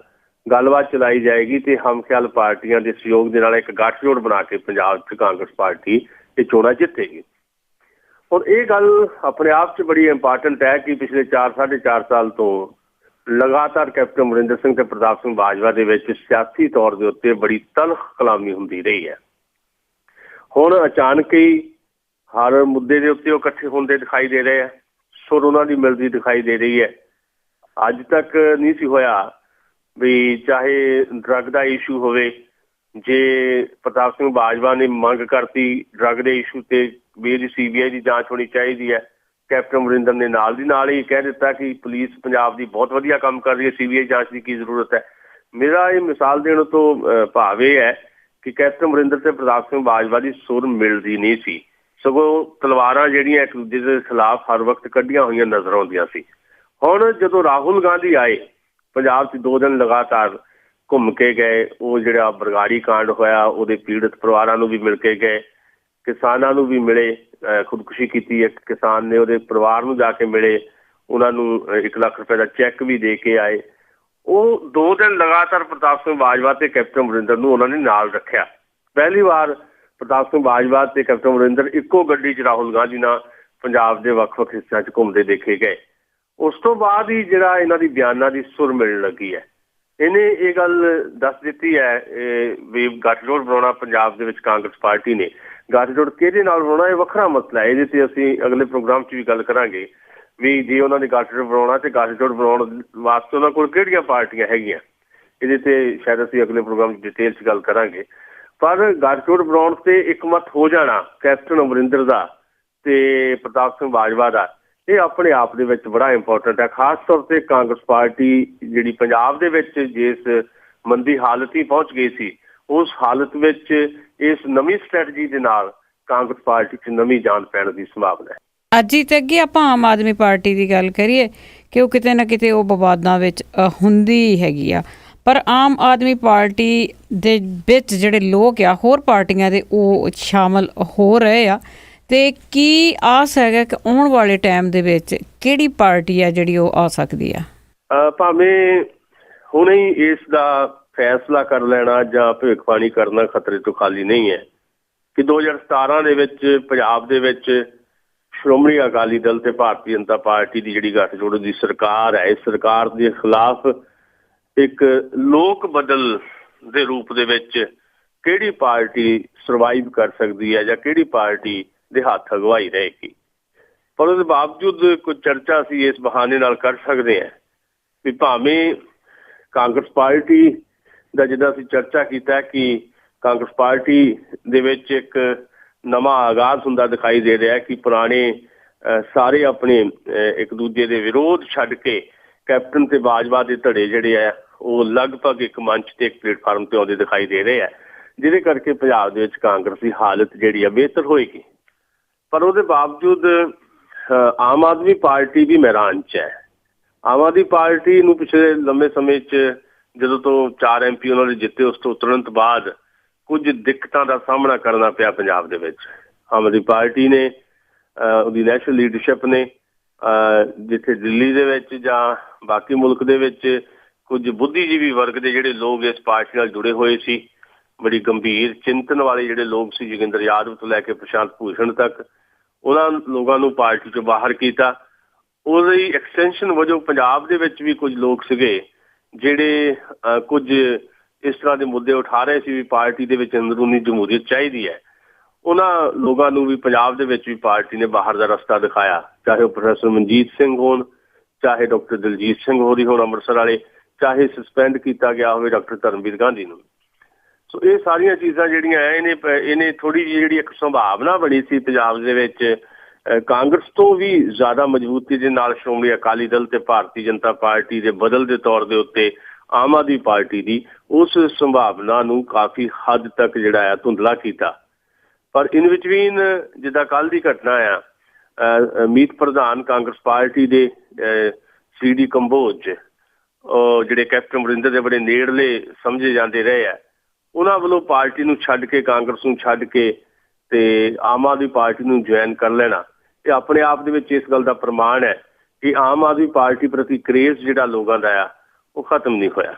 ਗੱਲਬਾਤ ਚਲਾਈ ਜਾਏਗੀ ਤੇ ਹਮ ਖਿਆਲ ਪਾਰਟੀਆਂ ਦੇ ਸਹਿਯੋਗ ਦੇ ਨਾਲ ਇੱਕ ਗੱਠਜੋੜ ਬਣਾ ਕੇ ਪੰਜਾਬ 'ਚ ਕਾਂਗਰਸ ਪਾਰਟੀ ਇਹ ਚੋਣਾਂ ਜਿੱਤੇਗੀ। ਹੁਣ ਇਹ ਗੱਲ ਆਪਣੇ ਆਪ 'ਚ ਬੜੀ ਇੰਪਾਰਟੈਂਟ ਹੈ ਕਿ ਪਿਛਲੇ 4-4.5 ਸਾਲ ਤੋਂ ਲਗਾਤਾਰ ਕੈਪਟਨ ਅਮਰਿੰਦਰ ਸਿੰਘ ਤੇ ਪ੍ਰਤਾਪ ਸਿੰਘ ਬਾਜਵਾ ਦੇ ਵਿੱਚ ਸਿਆਸੀ ਤੌਰ ਦੇ ਉੱਤੇ ਬੜੀ ਤਲਖ ਕਲਾਮੀ ਹੁੰਦੀ ਰਹੀ ਹੈ। ਹੁਣ ਅਚਾਨਕ ਹੀ ਹਰ ਮੁੱਦੇ ਦੇ ਉੱਤੇ ਉਹ ਇਕੱਠੇ ਹੁੰਦੇ ਦਿਖਾਈ ਦੇ ਰਹੇ ਆ, ਸੁਰ ਉਹਨਾਂ ਦੀ ਮਿਲਦੀ ਦਿਖਾਈ ਦੇ ਰਹੀ ਹੈ। ਅੱਜ ਤੱਕ ਨਹੀਂ ਸੀ ਹੋਇਆ ਵੀ ਚਾਹੇ ਡਰੱਗ ਦਾ ਇਸ਼ੂ ਹੋਵੇ, ਜੇ ਪ੍ਰਤਾਪ ਸਿੰਘ ਬਾਜਵਾ ਨੇ ਮੰਗ ਕਰਤੀ ਡਰੱਗ ਦੇ ਇਸ਼ੂ ਤੇ ਵੀ ਇਹਦੀ CBI ਦੀ ਜਾਂਚ ਹੋਣੀ ਚਾਹੀਦੀ ਹੈ, ਕੈਪਟਨ ਅਮਰਿੰਦਰ ਨੇ ਨਾਲ ਦੀ ਨਾਲ ਹੀ ਕਹਿ ਦਿੱਤਾ ਕਿ ਪੁਲਿਸ ਪੰਜਾਬ ਦੀ ਬਹੁਤ ਵਧੀਆ ਕੰਮ ਕਰ ਰਹੀ ਹੈ, CBI ਜਾਂਚ ਦੀ ਕੀ ਜ਼ਰੂਰਤ ਹੈ। ਮੇਰਾ ਇਹ ਮਿਸਾਲ ਦੇਣ ਤੋਂ ਭਾਵ ਇਹ ਹੈ ਕਿ ਕੈਪਟਨ ਅਮਰਿੰਦਰ ਤੇ ਪ੍ਰਤਾਪ ਸਿੰਘ ਬਾਜਵਾ ਦੀ ਸੁਰ ਮਿਲਦੀ ਨਹੀਂ ਸੀ, ਸਗੋਂ ਤਲਵਾਰਾਂ ਜਿਹੜੀਆਂ ਇੱਕ ਦੂਜੇ ਦੇ ਖਿਲਾਫ ਹਰ ਵਕਤ ਕੱਢੀਆਂ ਹੋਈਆਂ ਨਜ਼ਰ ਆਉਂਦੀਆਂ ਸੀ। ਹੁਣ ਜਦੋਂ ਰਾਹੁਲ ਗਾਂਧੀ ਆਏ ਪੰਜਾਬ 'ਚ 2 ਦਿਨ ਲਗਾਤਾਰ ਘੁੰਮ ਕੇ ਗਏ, ਉਹ ਜਿਹੜਾ ਬਰਗਾੜੀ ਕਾਂਡ ਹੋਇਆ ਉਹਦੇ ਪੀੜਤ ਪਰਿਵਾਰਾਂ ਨੂੰ ਵੀ ਮਿਲ ਕੇ ਗਏ, ਕਿਸਾਨਾਂ ਨੂੰ ਵੀ ਮਿਲੇ, ਖੁਦਕੁਸ਼ੀ ਕੀਤੀ ਇੱਕ ਕਿਸਾਨ ਨੇ ਉਹਦੇ ਪਰਿਵਾਰ ਨੂੰ ਜਾ ਕੇ ਮਿਲੇ, ਉਹਨਾਂ ਨੂੰ 1 ਲੱਖ ਰੁਪਏ ਦਾ ਚੈੱਕ ਵੀ ਦੇ ਕੇ ਆਏ। ਉਹ 2 ਦਿਨ ਲਗਾਤਾਰ ਪ੍ਰਤਾਪ ਸਿੰਘ ਬਾਜਵਾ ਤੇ ਕੈਪਟਨ ਅਮਰਿੰਦਰ ਨੂੰ ਉਹਨਾਂ ਨੇ ਨਾਲ ਰੱਖਿਆ। ਪਹਿਲੀ ਵਾਰ ਪ੍ਰਤਾਪ ਸਿੰਘ ਬਾਜਵਾ ਤੇ ਕੈਪਟਨ ਅਮਰਿੰਦਰ ਇੱਕੋ ਗੱਡੀ 'ਚ ਰਾਹੁਲ ਗਾਂਧੀ ਨਾਲ ਪੰਜਾਬ ਦੇ ਵੱਖ-ਵੱਖ ਹਿੱਸਿਆਂ 'ਚ ਘੁੰਮਦੇ ਦੇਖੇ ਗਏ। ਉਸ ਤੋਂ ਬਾਅਦ ਹੀ ਜਿਹੜਾ ਇਹਨਾਂ ਦੀ ਬਿਆਨਾਂ ਦੀ ਸੁਰ ਮਿਲਣ ਲੱਗੀ ਹੈ। ਇਹਨੇ ਇਹ ਗੱਲ ਦੱਸ ਦਿੱਤੀ ਹੈ ਵੀ ਗੱਠਜੋੜ ਬਣਾਉਣਾ ਪੰਜਾਬ ਦੇ ਵਿੱਚ ਕਾਂਗਰਸ ਪਾਰਟੀ ਨੇ। ਗੱਠਜੋੜ ਕਿਹਦੇ ਨਾਲ ਬਣਾਉਣਾ ਇਹ ਵੱਖਰਾ ਮਸਲਾ ਹੈ, ਇਹਦੇ ਤੇ ਅਸੀਂ ਅਗਲੇ ਪ੍ਰੋਗਰਾਮ 'ਚ ਵੀ ਗੱਲ ਕਰਾਂਗੇ ਵੀ ਜੇ ਉਹਨਾਂ ਨੇ ਗੱਠਜੋੜ ਬਣਾਉਣਾ ਤੇ ਗੱਠਜੋੜ ਬਣਾਉਣ ਵਾਸਤੇ ਉਹਨਾਂ ਕੋਲ ਕਿਹੜੀਆਂ ਪਾਰਟੀਆਂ ਹੈਗੀਆਂ, ਇਹਦੇ ਤੇ ਸ਼ਾਇਦ ਅਸੀਂ ਅਗਲੇ ਪ੍ਰੋਗਰਾਮ 'ਚ ਡਿਟੇਲ 'ਚ ਗੱਲ ਕਰਾਂਗੇ। ਪਰ ਗੱਠਜੋੜ ਬਣਾਉਣ ਤੇ ਇੱਕਮਤ ਹੋ ਜਾਣਾ ਕੈਪਟਨ ਅਮਰਿੰਦਰ ਦਾ ਤੇ ਪ੍ਰਤਾਪ ਸਿੰਘ ਬਾਜਵਾ ਦਾ, ਇਹ ਆਪਣੇ ਆਪ ਦੇ ਵਿੱਚ ਬੜਾ ਇੰਪੋਰਟੈਂਟ ਹੈ। ਖਾਸ ਤੌਰ ਤੇ ਕਾਂਗਰਸ ਪਾਰਟੀ ਜਿਹੜੀ ਪੰਜਾਬ ਦੇ ਵਿੱਚ ਜਿਸ ਮੰਦੀ ਹਾਲਤ ਹੀ ਪਹੁੰਚ ਗਈ ਸੀ, ਉਸ ਹਾਲਤ ਵਿੱਚ ਇਸ ਨਵੀਂ ਸਟ੍ਰੈਟਜੀ ਦੇ ਨਾਲ ਕਾਂਗਰਸ ਪਾਰਟੀ 'ਚ ਨਵੀਂ ਜਾਨ ਪੈਣ ਦੀ ਸੰਭਾਵਨਾ ਹੈ। ਅੱਜ ਹੀ ਤੇ ਅੱਗੇ ਆਪਾਂ ਆਮ ਆਦਮੀ ਪਾਰਟੀ ਦੀ ਗੱਲ ਕਰੀਏ ਕਿ ਉਹ ਕਿਤੇ ਨਾ ਕਿਤੇ ਉਹ ਵਿਵਾਦਾਂ ਵਿੱਚ ਹੁੰਦੀ ਹੈਗੀ ਆ, ਪਰ ਆਮ ਆਦਮੀ ਪਾਰਟੀ ਦੇ ਵਿੱਚ ਜਿਹੜੇ ਲੋਕ ਆ ਹੋਰ ਪਾਰਟੀਆਂ ਦੇ ਉਹ ਸ਼ਾਮਲ ਹੋ ਰਹੇ ਆ, ਤੇ ਕੀ ਆਸ ਹੈਗਾ ਕਿ ਆਉਣ ਵਾਲੇ ਟਾਈਮ ਦੇ ਵਿੱਚ ਕਿਹੜੀ ਪਾਰਟੀ ਆ ਜਿਹੜੀ ਉਹ ਆ ਸਕਦੀ ਆ? ਭਾਵੇਂ ਹੁਣੇ ਹੀ ਇਸ ਦਾ ਫੈਸਲਾ ਕਰ ਲੈਣਾ ਜਾਂ ਭਵਿੱਖਬਾਣੀ ਕਰਨਾ ਖਤਰੇ ਤੋਂ ਖਾਲੀ ਨਹੀਂ ਹੈ ਕਿ 2017 ਦੇ ਵਿੱਚ ਪੰਜਾਬ ਦੇ ਵਿੱਚ ਸ਼੍ਰੋਮਣੀ ਅਕਾਲੀ ਦਲ ਤੇ ਭਾਰਤੀ ਜਨਤਾ ਪਾਰਟੀ ਦੀ ਜਿਹੜੀ ਗੱਠਜੋੜ ਦੀ ਸਰਕਾਰ ਹੈ, ਇਸ ਸਰਕਾਰ ਦੇ ਖਿਲਾਫ ਇੱਕ ਲੋਕ ਬਦਲ ਦੇ ਰੂਪ ਦੇ ਵਿੱਚ ਕਿਹੜੀ ਪਾਰਟੀ ਸਰਵਾਈਵ ਕਰ ਸਕਦੀ ਹੈ ਜਾਂ ਕਿਹੜੀ ਪਾਰਟੀ ਦੇ ਹੱਥ ਅਗਵਾਈ ਰਹੇਗੀ। ਪਰ ਉਹਦੇ ਬਾਵਜੂਦ ਕੁਝ ਚਰਚਾ ਅਸੀਂ ਇਸ ਬਹਾਨੇ ਨਾਲ ਕਰ ਸਕਦੇ ਹਾਂ ਵੀ ਭਾਵੇਂ ਕਾਂਗਰਸ ਪਾਰਟੀ ਦਾ ਜਿੱਦਾਂ ਅਸੀਂ ਚਰਚਾ ਕੀਤਾ ਕਿ ਕਾਂਗਰਸ ਪਾਰਟੀ ਦੇ ਵਿੱਚ ਇੱਕ ਨਵਾਂ ਆਗਾਜ਼ ਹੁੰਦਾ ਦਿਖਾਈ ਦੇ ਰਿਹਾ ਕਿ ਪੁਰਾਣੇ ਸਾਰੇ ਆਪਣੇ ਇੱਕ ਦੂਜੇ ਦੇ ਵਿਰੋਧ ਛੱਡ ਕੇ ਕੈਪਟਨ ਤੇ ਬਾਜਵਾ ਦੇ ਧੜੇ ਜਿਹੜੇ ਆ ਉਹ ਲਗਭਗ ਇੱਕ ਮੰਚ ਤੇ ਇੱਕ ਪਲੇਟਫਾਰਮ ਤੇ ਆਉਂਦੇ ਦਿਖਾਈ ਦੇ ਰਹੇ ਆ, ਜਿਹਦੇ ਕਰਕੇ ਪੰਜਾਬ ਦੇ ਵਿੱਚ ਕਾਂਗਰਸ ਦੀ ਹਾਲਤ ਜਿਹੜੀ ਆ ਬਿਹਤਰ ਹੋਏਗੀ। ਪਰ ਉਹਦੇ ਬਾਵਜੂਦ ਆਮ ਆਦਮੀ ਪਾਰਟੀ ਵੀ ਮੈਦਾਨ 'ਚ ਹੈ। ਆਮ ਆਦਮੀ ਪਾਰਟੀ ਨੂੰ ਪਿਛਲੇ ਲੰਬੇ ਸਮੇਂ 'ਚ ਜਦੋਂ ਤੋਂ 4 MP ਉਹਨਾਂ ਨੇ ਜਿੱਤੇ, ਉਸ ਤੋਂ ਤੁਰੰਤ ਬਾਅਦ ਕੁਝ ਦਿੱਕਤਾਂ ਦਾ ਸਾਹਮਣਾ ਕਰਨਾ ਪਿਆ ਪੰਜਾਬ ਦੇ ਵਿੱਚ। ਆਮ ਆਦਮੀ ਪਾਰਟੀ ਨੇ ਉਹਦੀ ਨੈਸ਼ਨਲ ਲੀਡਰਸ਼ਿਪ ਨੇ ਜਿੱਥੇ ਦਿੱਲੀ ਦੇ ਵਿੱਚ ਜਾਂ ਬਾਕੀ ਮੁਲਕ ਦੇ ਵਿੱਚ ਕੁਝ ਬੁੱਧੀਜੀਵੀ ਵਰਗ ਦੇ ਜਿਹੜੇ ਲੋਕ ਇਸ ਪਾਰਟੀ ਨਾਲ ਜੁੜੇ ਹੋਏ ਸੀ, ਬੜੀ ਗੰਭੀਰ ਚਿੰਤਨ ਵਾਲੇ ਜਿਹੜੇ ਲੋਕ ਸੀ, ਜੋਗਿੰਦਰ ਯਾਦਵ ਤੋਂ ਲੈ ਕੇ ਪ੍ਰਸ਼ਾਂਤ ਭੂਸ਼ਣ ਤੱਕ, ਉਹਨਾਂ ਲੋਕਾਂ ਨੂੰ ਪਾਰਟੀ ਚੋਂ ਬਾਹਰ ਕੀਤਾ। ਉਹਦੀ ਐਕਸਟੈਂਸ਼ਨ ਵਜੋਂ ਪੰਜਾਬ ਦੇ ਵਿੱਚ ਵੀ ਕੁਝ ਲੋਕ ਸੀਗੇ ਜਿਹੜੇ ਕੁਝ ਇਸ ਤਰ੍ਹਾਂ ਦੇ ਮੁੱਦੇ ਉਠਾ ਰਹੇ ਸੀ ਵੀ ਪਾਰਟੀ ਦੇ ਵਿੱਚ ਅੰਦਰੂਨੀ ਜਮਹੂਰੀਅਤ ਚਾਹੀਦੀ ਹੈ। ਉਹਨਾਂ ਲੋਕਾਂ ਨੂੰ ਵੀ ਪੰਜਾਬ ਦੇ ਵਿੱਚ ਵੀ ਪਾਰਟੀ ਨੇ ਬਾਹਰ ਦਾ ਰਸਤਾ ਦਿਖਾਇਆ, ਚਾਹੇ ਉਹ ਪ੍ਰੋਫੈਸਰ ਮਨਜੀਤ ਸਿੰਘ ਹੋਣ, ਚਾਹੇ ਡਾਕਟਰ ਦਲਜੀਤ ਸਿੰਘ ਹੋਰੀ ਹੋਣ ਅੰਮ੍ਰਿਤਸਰ ਵਾਲੇ, ਚਾਹੇ ਸਸਪੈਂਡ ਕੀਤਾ ਗਿਆ ਹੋਵੇ ਡਾਕਟਰ ਧਰਮਵੀਰ ਗਾਂਧੀ ਨੂੰ। ਸੋ ਇਹ ਸਾਰੀਆਂ ਚੀਜ਼ਾਂ ਜਿਹੜੀਆਂ ਇਹਨੇ ਥੋੜ੍ਹੀ ਜਿਹੀ ਜਿਹੜੀ ਇੱਕ ਸੰਭਾਵਨਾ ਬਣੀ ਸੀ ਪੰਜਾਬ ਦੇ ਵਿੱਚ ਕਾਂਗਰਸ ਤੋਂ ਵੀ ਜ਼ਿਆਦਾ ਮਜ਼ਬੂਤੀ ਦੇ ਨਾਲ ਸ਼੍ਰੋਮਣੀ ਅਕਾਲੀ ਦਲ ਤੇ ਭਾਰਤੀ ਜਨਤਾ ਪਾਰਟੀ ਦੇ ਬਦਲ ਦੇ ਤੌਰ ਦੇ ਉੱਤੇ ਆਮ ਆਦਮੀ ਪਾਰਟੀ ਦੀ ਉਸ ਸੰਭਾਵਨਾ ਨੂੰ ਕਾਫੀ ਹੱਦ ਤੱਕ ਜਿਹੜਾ ਆ ਧੁੰਦਲਾ ਕੀਤਾ। ਪਰ ਇਨ ਬਿਟਵੀਨ ਜਿੱਦਾਂ ਕੱਲ ਦੀ ਘਟਨਾ ਆ, ਮੀਤ ਪ੍ਰਧਾਨ ਕਾਂਗਰਸ ਪਾਰਟੀ ਦੇ CD ਕੰਬੋਜ ਜਿਹੜੇ ਕੈਪਟਨ ਅਮਰਿੰਦਰ ਦੇ ਬੜੇ ਨੇੜਲੇ ਸਮਝੇ ਜਾਂਦੇ ਰਹੇ ਆ, ਉਹਨਾਂ ਵੱਲੋਂ ਪਾਰਟੀ ਨੂੰ ਛੱਡ ਕੇ, ਕਾਂਗਰਸ ਨੂੰ ਛੱਡ ਕੇ ਤੇ ਆਮ ਆਦਮੀ ਪਾਰਟੀ ਨੂੰ ਜੁਆਇਨ ਕਰ ਲੈਣਾ, ਇਹ ਆਪਣੇ ਆਪ ਦੇ ਵਿੱਚ ਇਸ ਗੱਲ ਦਾ ਪ੍ਰਮਾਣ ਹੈ ਕਿ ਆਮ ਆਦਮੀ ਪਾਰਟੀ ਪ੍ਰਤੀ ਕਰੇਜ਼ ਜਿਹੜਾ ਲੋਕਾਂ ਦਾ ਆ ਉਹ ਖਤਮ ਨਹੀਂ ਹੋਇਆ।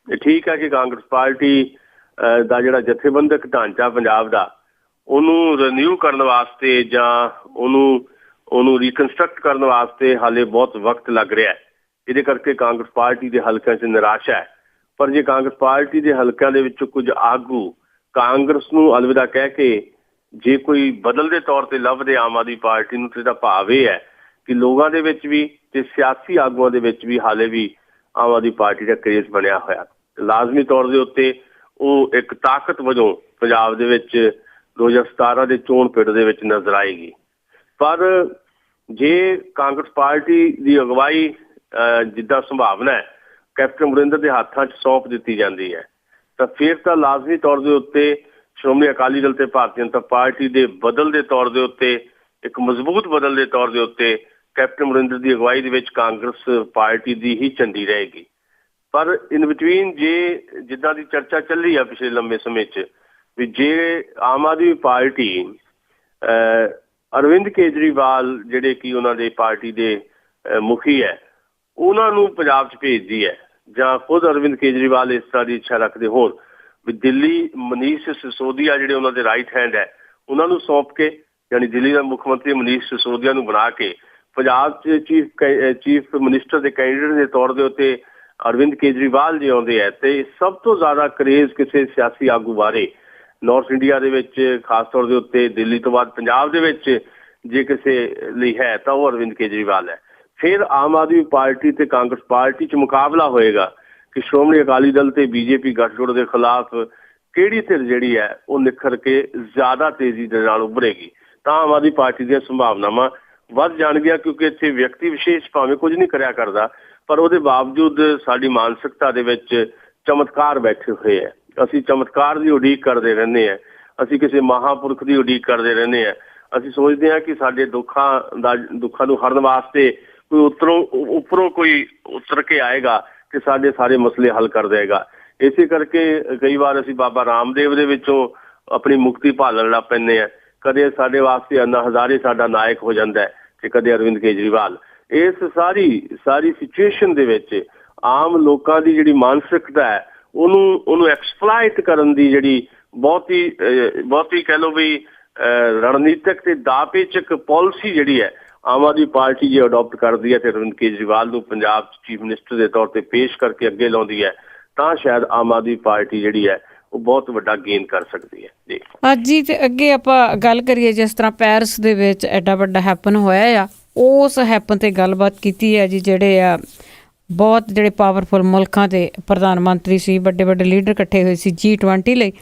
ਇਹ ਠੀਕ ਹੈ ਕਿ ਕਾਂਗਰਸ ਪਾਰਟੀ ਦਾ ਜਿਹੜਾ ਜਥੇਬੰਦਕ ਢਾਂਚਾ ਪੰਜਾਬ ਦਾ, ਉਹਨੂੰ ਰੀਨਿਊ ਕਰਨ ਵਾਸਤੇ ਜਾਂ ਉਹਨੂੰ ਰੀਕਨਸਟਰਕਟ ਕਰਨ ਵਾਸਤੇ ਹਾਲੇ ਬਹੁਤ ਵਕਤ ਲੱਗ ਰਿਹਾ ਹੈ। ਇਹਦੇ ਕਰਕੇ ਕਾਂਗਰਸ ਪਾਰਟੀ ਦੇ ਹਲਕਿਆਂ 'ਚ ਨਿਰਾਸ਼ਾ ਹੈ। ਪਰ ਜੇ ਕਾਂਗਰਸ ਪਾਰਟੀ ਦੇ ਹਲਕਿਆਂ ਦੇ ਵਿੱਚੋਂ ਕੁਝ ਆਗੂ ਕਾਂਗਰਸ ਨੂੰ ਅਲਵਿਦਾ ਕਹਿ ਕੇ ਜੇ ਕੋਈ ਬਦਲਦੇ ਤੌਰ ਤੇ ਲੱਭਦੇ ਆਮ ਆਦਮੀ ਪਾਰਟੀ ਨੂੰ, ਤੇ ਇਹਦਾ ਭਾਵ ਇਹ ਹੈ ਕਿ ਲੋਕਾਂ ਦੇ ਵਿੱਚ ਵੀ ਤੇ ਸਿਆਸੀ ਆਗੂਆਂ ਦੇ ਵਿੱਚ ਵੀ ਹਾਲੇ ਵੀ ਆਮ ਆਦਮੀ ਪਾਰਟੀ ਦਾ ਕਰੇਜ਼ ਬਣਿਆ ਹੋਇਆ। ਲਾਜ਼ਮੀ ਤੌਰ ਦੇ ਉੱਤੇ ਉਹ ਇੱਕ ਤਾਕਤ ਵਜੋਂ ਪੰਜਾਬ ਦੇ ਵਿੱਚ 2017 ਦੇ ਚੋਣ ਪਿੜ ਦੇ ਵਿੱਚ ਨਜ਼ਰ ਆਏਗੀ। ਪਰ ਜੇ ਕਾਂਗਰਸ ਪਾਰਟੀ ਦੀ ਅਗਵਾਈ ਜਿੱਦਾਂ ਸੰਭਾਵਨਾ ਹੈ ਕੈਪਟਨ ਅਮਰਿੰਦਰ ਦੇ ਹੱਥਾਂ 'ਚ ਸੌਂਪ ਦਿੱਤੀ ਜਾਂਦੀ ਹੈ, ਤਾਂ ਫਿਰ ਤਾਂ ਲਾਜ਼ਮੀ ਤੌਰ ਦੇ ਉੱਤੇ ਸ਼੍ਰੋਮਣੀ ਅਕਾਲੀ ਦਲ ਤੇ ਭਾਰਤੀ ਜਨਤਾ ਪਾਰਟੀ ਦੇ ਬਦਲ ਦੇ ਤੌਰ ਦੇ ਉੱਤੇ, ਇੱਕ ਮਜ਼ਬੂਤ ਬਦਲ ਦੇ ਤੌਰ ਦੇ ਉੱਤੇ ਕੈਪਟਨ ਅਮਰਿੰਦਰ ਦੀ ਅਗਵਾਈ ਦੇ ਵਿੱਚ ਕਾਂਗਰਸ ਪਾਰਟੀ ਦੀ ਹੀ ਝੰਡੀ ਰਹੇਗੀ। ਪਰ ਇਨ ਬਿਟਵੀਨ ਜੇ ਜਿੱਦਾਂ ਦੀ ਚਰਚਾ ਚੱਲੀ ਆ ਪਿਛਲੇ ਲੰਬੇ ਸਮੇਂ 'ਚ ਵੀ ਜੇ ਆਮ ਆਦਮੀ ਪਾਰਟੀ ਅਰਵਿੰਦ ਕੇਜਰੀਵਾਲ ਜਿਹੜੇ ਕਿ ਉਹਨਾਂ ਦੇ ਪਾਰਟੀ ਦੇ ਮੁਖੀ ਹੈ, ਉਹਨਾਂ ਨੂੰ ਪੰਜਾਬ 'ਚ ਭੇਜਦੀ ਹੈ, ਜਾਂ ਖੁਦ ਅਰਵਿੰਦ ਕੇਜਰੀਵਾਲ ਇਸ ਤਰ੍ਹਾਂ ਦੀ ਇੱਛਾ ਰੱਖਦੇ ਹੋਣ ਵੀ ਦਿੱਲੀ ਮਨੀਸ਼ ਸਿਸੋਦੀਆ ਜਿਹੜੇ ਉਹਨਾਂ ਦੇ ਰਾਈਟ ਹੈਂਡ ਹੈ ਉਹਨਾਂ ਨੂੰ ਸੌਂਪ ਕੇ, ਯਾਨੀ ਦਿੱਲੀ ਦਾ ਮੁੱਖ ਮੰਤਰੀ ਮਨੀਸ਼ ਸਿਸੋਦੀਆ ਨੂੰ ਬਣਾ ਕੇ ਪੰਜਾਬ 'ਚ ਚੀਫ ਮਿਨਿਸਟਰ ਦੇ ਕੈਂਡੀਡੇਟ ਦੇ ਤੌਰ ਦੇ ਉੱਤੇ ਅਰਵਿੰਦ ਕੇਜਰੀਵਾਲ ਜੀ ਆਉਂਦੇ ਹੈ। ਤੇ ਸਭ ਤੋਂ ਜ਼ਿਆਦਾ ਕਰੇਜ਼ ਕਿਸੇ ਸਿਆਸੀ ਆਗੂ ਬਾਰੇ ਨਾਰਥ ਇੰਡੀਆ ਦੇ ਵਿੱਚ, ਖਾਸ ਤੌਰ ਦੇ ਉੱਤੇ ਦਿੱਲੀ ਤੋਂ ਬਾਅਦ ਪੰਜਾਬ ਦੇ ਵਿੱਚ ਜੇ ਕਿਸੇ ਲਈ ਹੈ ਤਾਂ ਉਹ ਅਰਵਿੰਦ ਕੇਜਰੀਵਾਲ ਹੈ। ਫਿਰ ਆਮ ਆਦਮੀ ਪਾਰਟੀ ਤੇ ਕਾਂਗਰਸ ਪਾਰਟੀ 'ਚ ਮੁਕਾਬਲਾ ਹੋਏਗਾ ਕਿ ਸ਼੍ਰੋਮਣੀ ਅਕਾਲੀ ਦਲ ਤੇ BJP ਗੱਠਜੋੜ ਦੇ ਖਿਲਾਫ ਕਿਹੜੀ ਧਿਰ ਜਿਹੜੀ ਹੈ ਉਹ ਨਿਖਰ ਕੇ ਜ਼ਿਆਦਾ ਤੇਜ਼ੀ ਦੇ ਨਾਲ ਉੱਭਰੇਗੀ। ਤਾਂ ਆਮ ਆਦਮੀ ਪਾਰਟੀ ਦੀਆਂ ਸੰਭਾਵਨਾਵਾਂ ਵੱਧ ਜਾਣਗੀਆਂ, ਕਿਉਂਕਿ ਇੱਥੇ ਵਿਅਕਤੀ ਵਿਸ਼ੇਸ਼ ਭਾਵੇਂ ਕੁਝ ਨਹੀਂ ਕਰਿਆ ਕਰਦਾ, ਪਰ ਉਹਦੇ ਬਾਵਜੂਦ ਸਾਡੀ ਮਾਨਸਿਕਤਾ ਦੇ ਵਿੱਚ ਚਮਤਕਾਰ ਬੈਠੇ ਹੋਏ ਹੈ। ਅਸੀਂ ਚਮਤਕਾਰ ਦੀ ਉਡੀਕ ਕਰਦੇ ਰਹਿੰਦੇ ਹਾਂ, ਅਸੀਂ ਕਿਸੇ ਮਹਾਂਪੁਰਖ ਦੀ ਉਡੀਕ ਕਰਦੇ ਰਹਿੰਦੇ ਹਾਂ। ਅਸੀਂ ਸੋਚਦੇ ਹਾਂ ਕਿ ਸਾਡੇ ਦੁੱਖਾਂ ਨੂੰ ਹਰਨ ਵਾਸਤੇ ਕੋਈ ਉੱਪਰੋਂ ਕੋਈ ਉਤਰ ਕੇ ਆਏਗਾ ਕਿ ਸਾਡੇ ਸਾਰੇ ਮਸਲੇ ਹੱਲ ਕਰ ਦੇਗਾ। ਇਸੇ ਕਰਕੇ ਕਈ ਵਾਰ ਅਸੀਂ ਬਾਬਾ ਰਾਮਦੇਵ ਦੇ ਵਿੱਚੋਂ ਆਪਣੀ ਮੁਕਤੀ ਭਾਲਣ ਲੱਗ ਪੈਂਦੇ ਹਾਂ। ਕਦੇ ਸਾਡੇ ਵਾਸਤੇ ਅੰਨਾ ਹਜ਼ਾਰੇ ਸਾਡਾ ਨਾਇਕ ਹੋ ਜਾਂਦਾ ਹੈ ਤੇ ਕਦੇ ਅਰਵਿੰਦ ਕੇਜਰੀਵਾਲ। ਇਸ ਸਾਰੀ ਸਿਚੁਏਸ਼ਨ ਦੇ ਵਿੱਚ ਆਮ ਲੋਕਾਂ ਦੀ ਜਿਹੜੀ ਮਾਨਸਿਕਤਾ ਹੈ ਉਹਨੂੰ ਐਕਸਪਲਾਇਟ ਕਰਨ ਦੀ ਜਿਹੜੀ ਬਹੁਤੀ ਕਹਿ ਲਓ ਵੀ ਰਣਨੀਤਿਕ ਤੇ ਦਾਅਪੇਚਕ ਪਾਲਿਸੀ ਜਿਹੜੀ ਹੈ ਆਮ ਆਦਮੀ ਪਾਰਟੀ ਜੇ ਅਡੋਪਟ ਕਰਦੀ ਹੈ ਤੇ ਅਰਵਿੰਦ ਕੇਜਰੀਵਾਲ ਨੂੰ ਪੰਜਾਬ 'ਚ ਚੀਫ ਮਿਨਿਸਟਰ ਦੇ ਤੌਰ ਤੇ ਪੇਸ਼ ਕਰਕੇ ਅੱਗੇ ਲਾਉਂਦੀ ਹੈ, ਤਾਂ ਸ਼ਾਇਦ ਆਮ ਆਦਮੀ ਪਾਰਟੀ ਜਿਹੜੀ ਹੈ ਉਹ ਬਹੁਤ ਵੱਡਾ ਗੇਨ ਕਰ ਸਕਦੀ ਹੈ। ਜੀ ਅੱਜ ਹੀ ਤੇ ਅੱਗੇ ਆਪਾਂ ਗੱਲ ਕਰੀਏ, ਜਿਸ ਤਰ੍ਹਾਂ ਪੈਰਿਸ ਦੇ ਵਿੱਚ ਐਡਾ ਵੱਡਾ ਹੈਪਨ ਹੋਇਆ ਆ, ਉਸ ਹੈਪਨ ਤੇ ਗੱਲਬਾਤ ਕੀਤੀ ਹੈ ਜੀ। ਜਿਹੜੇ ਪਾਵਰਫੁਲ ਮੁਲਕਾਂ ਦੇ ਪ੍ਰਧਾਨ ਮੰਤਰੀ ਸੀ, ਵੱਡੇ ਵੱਡੇ ਲੀਡਰ ਇਕੱਠੇ ਹੋਏ ਸੀ G20 ਲਈ,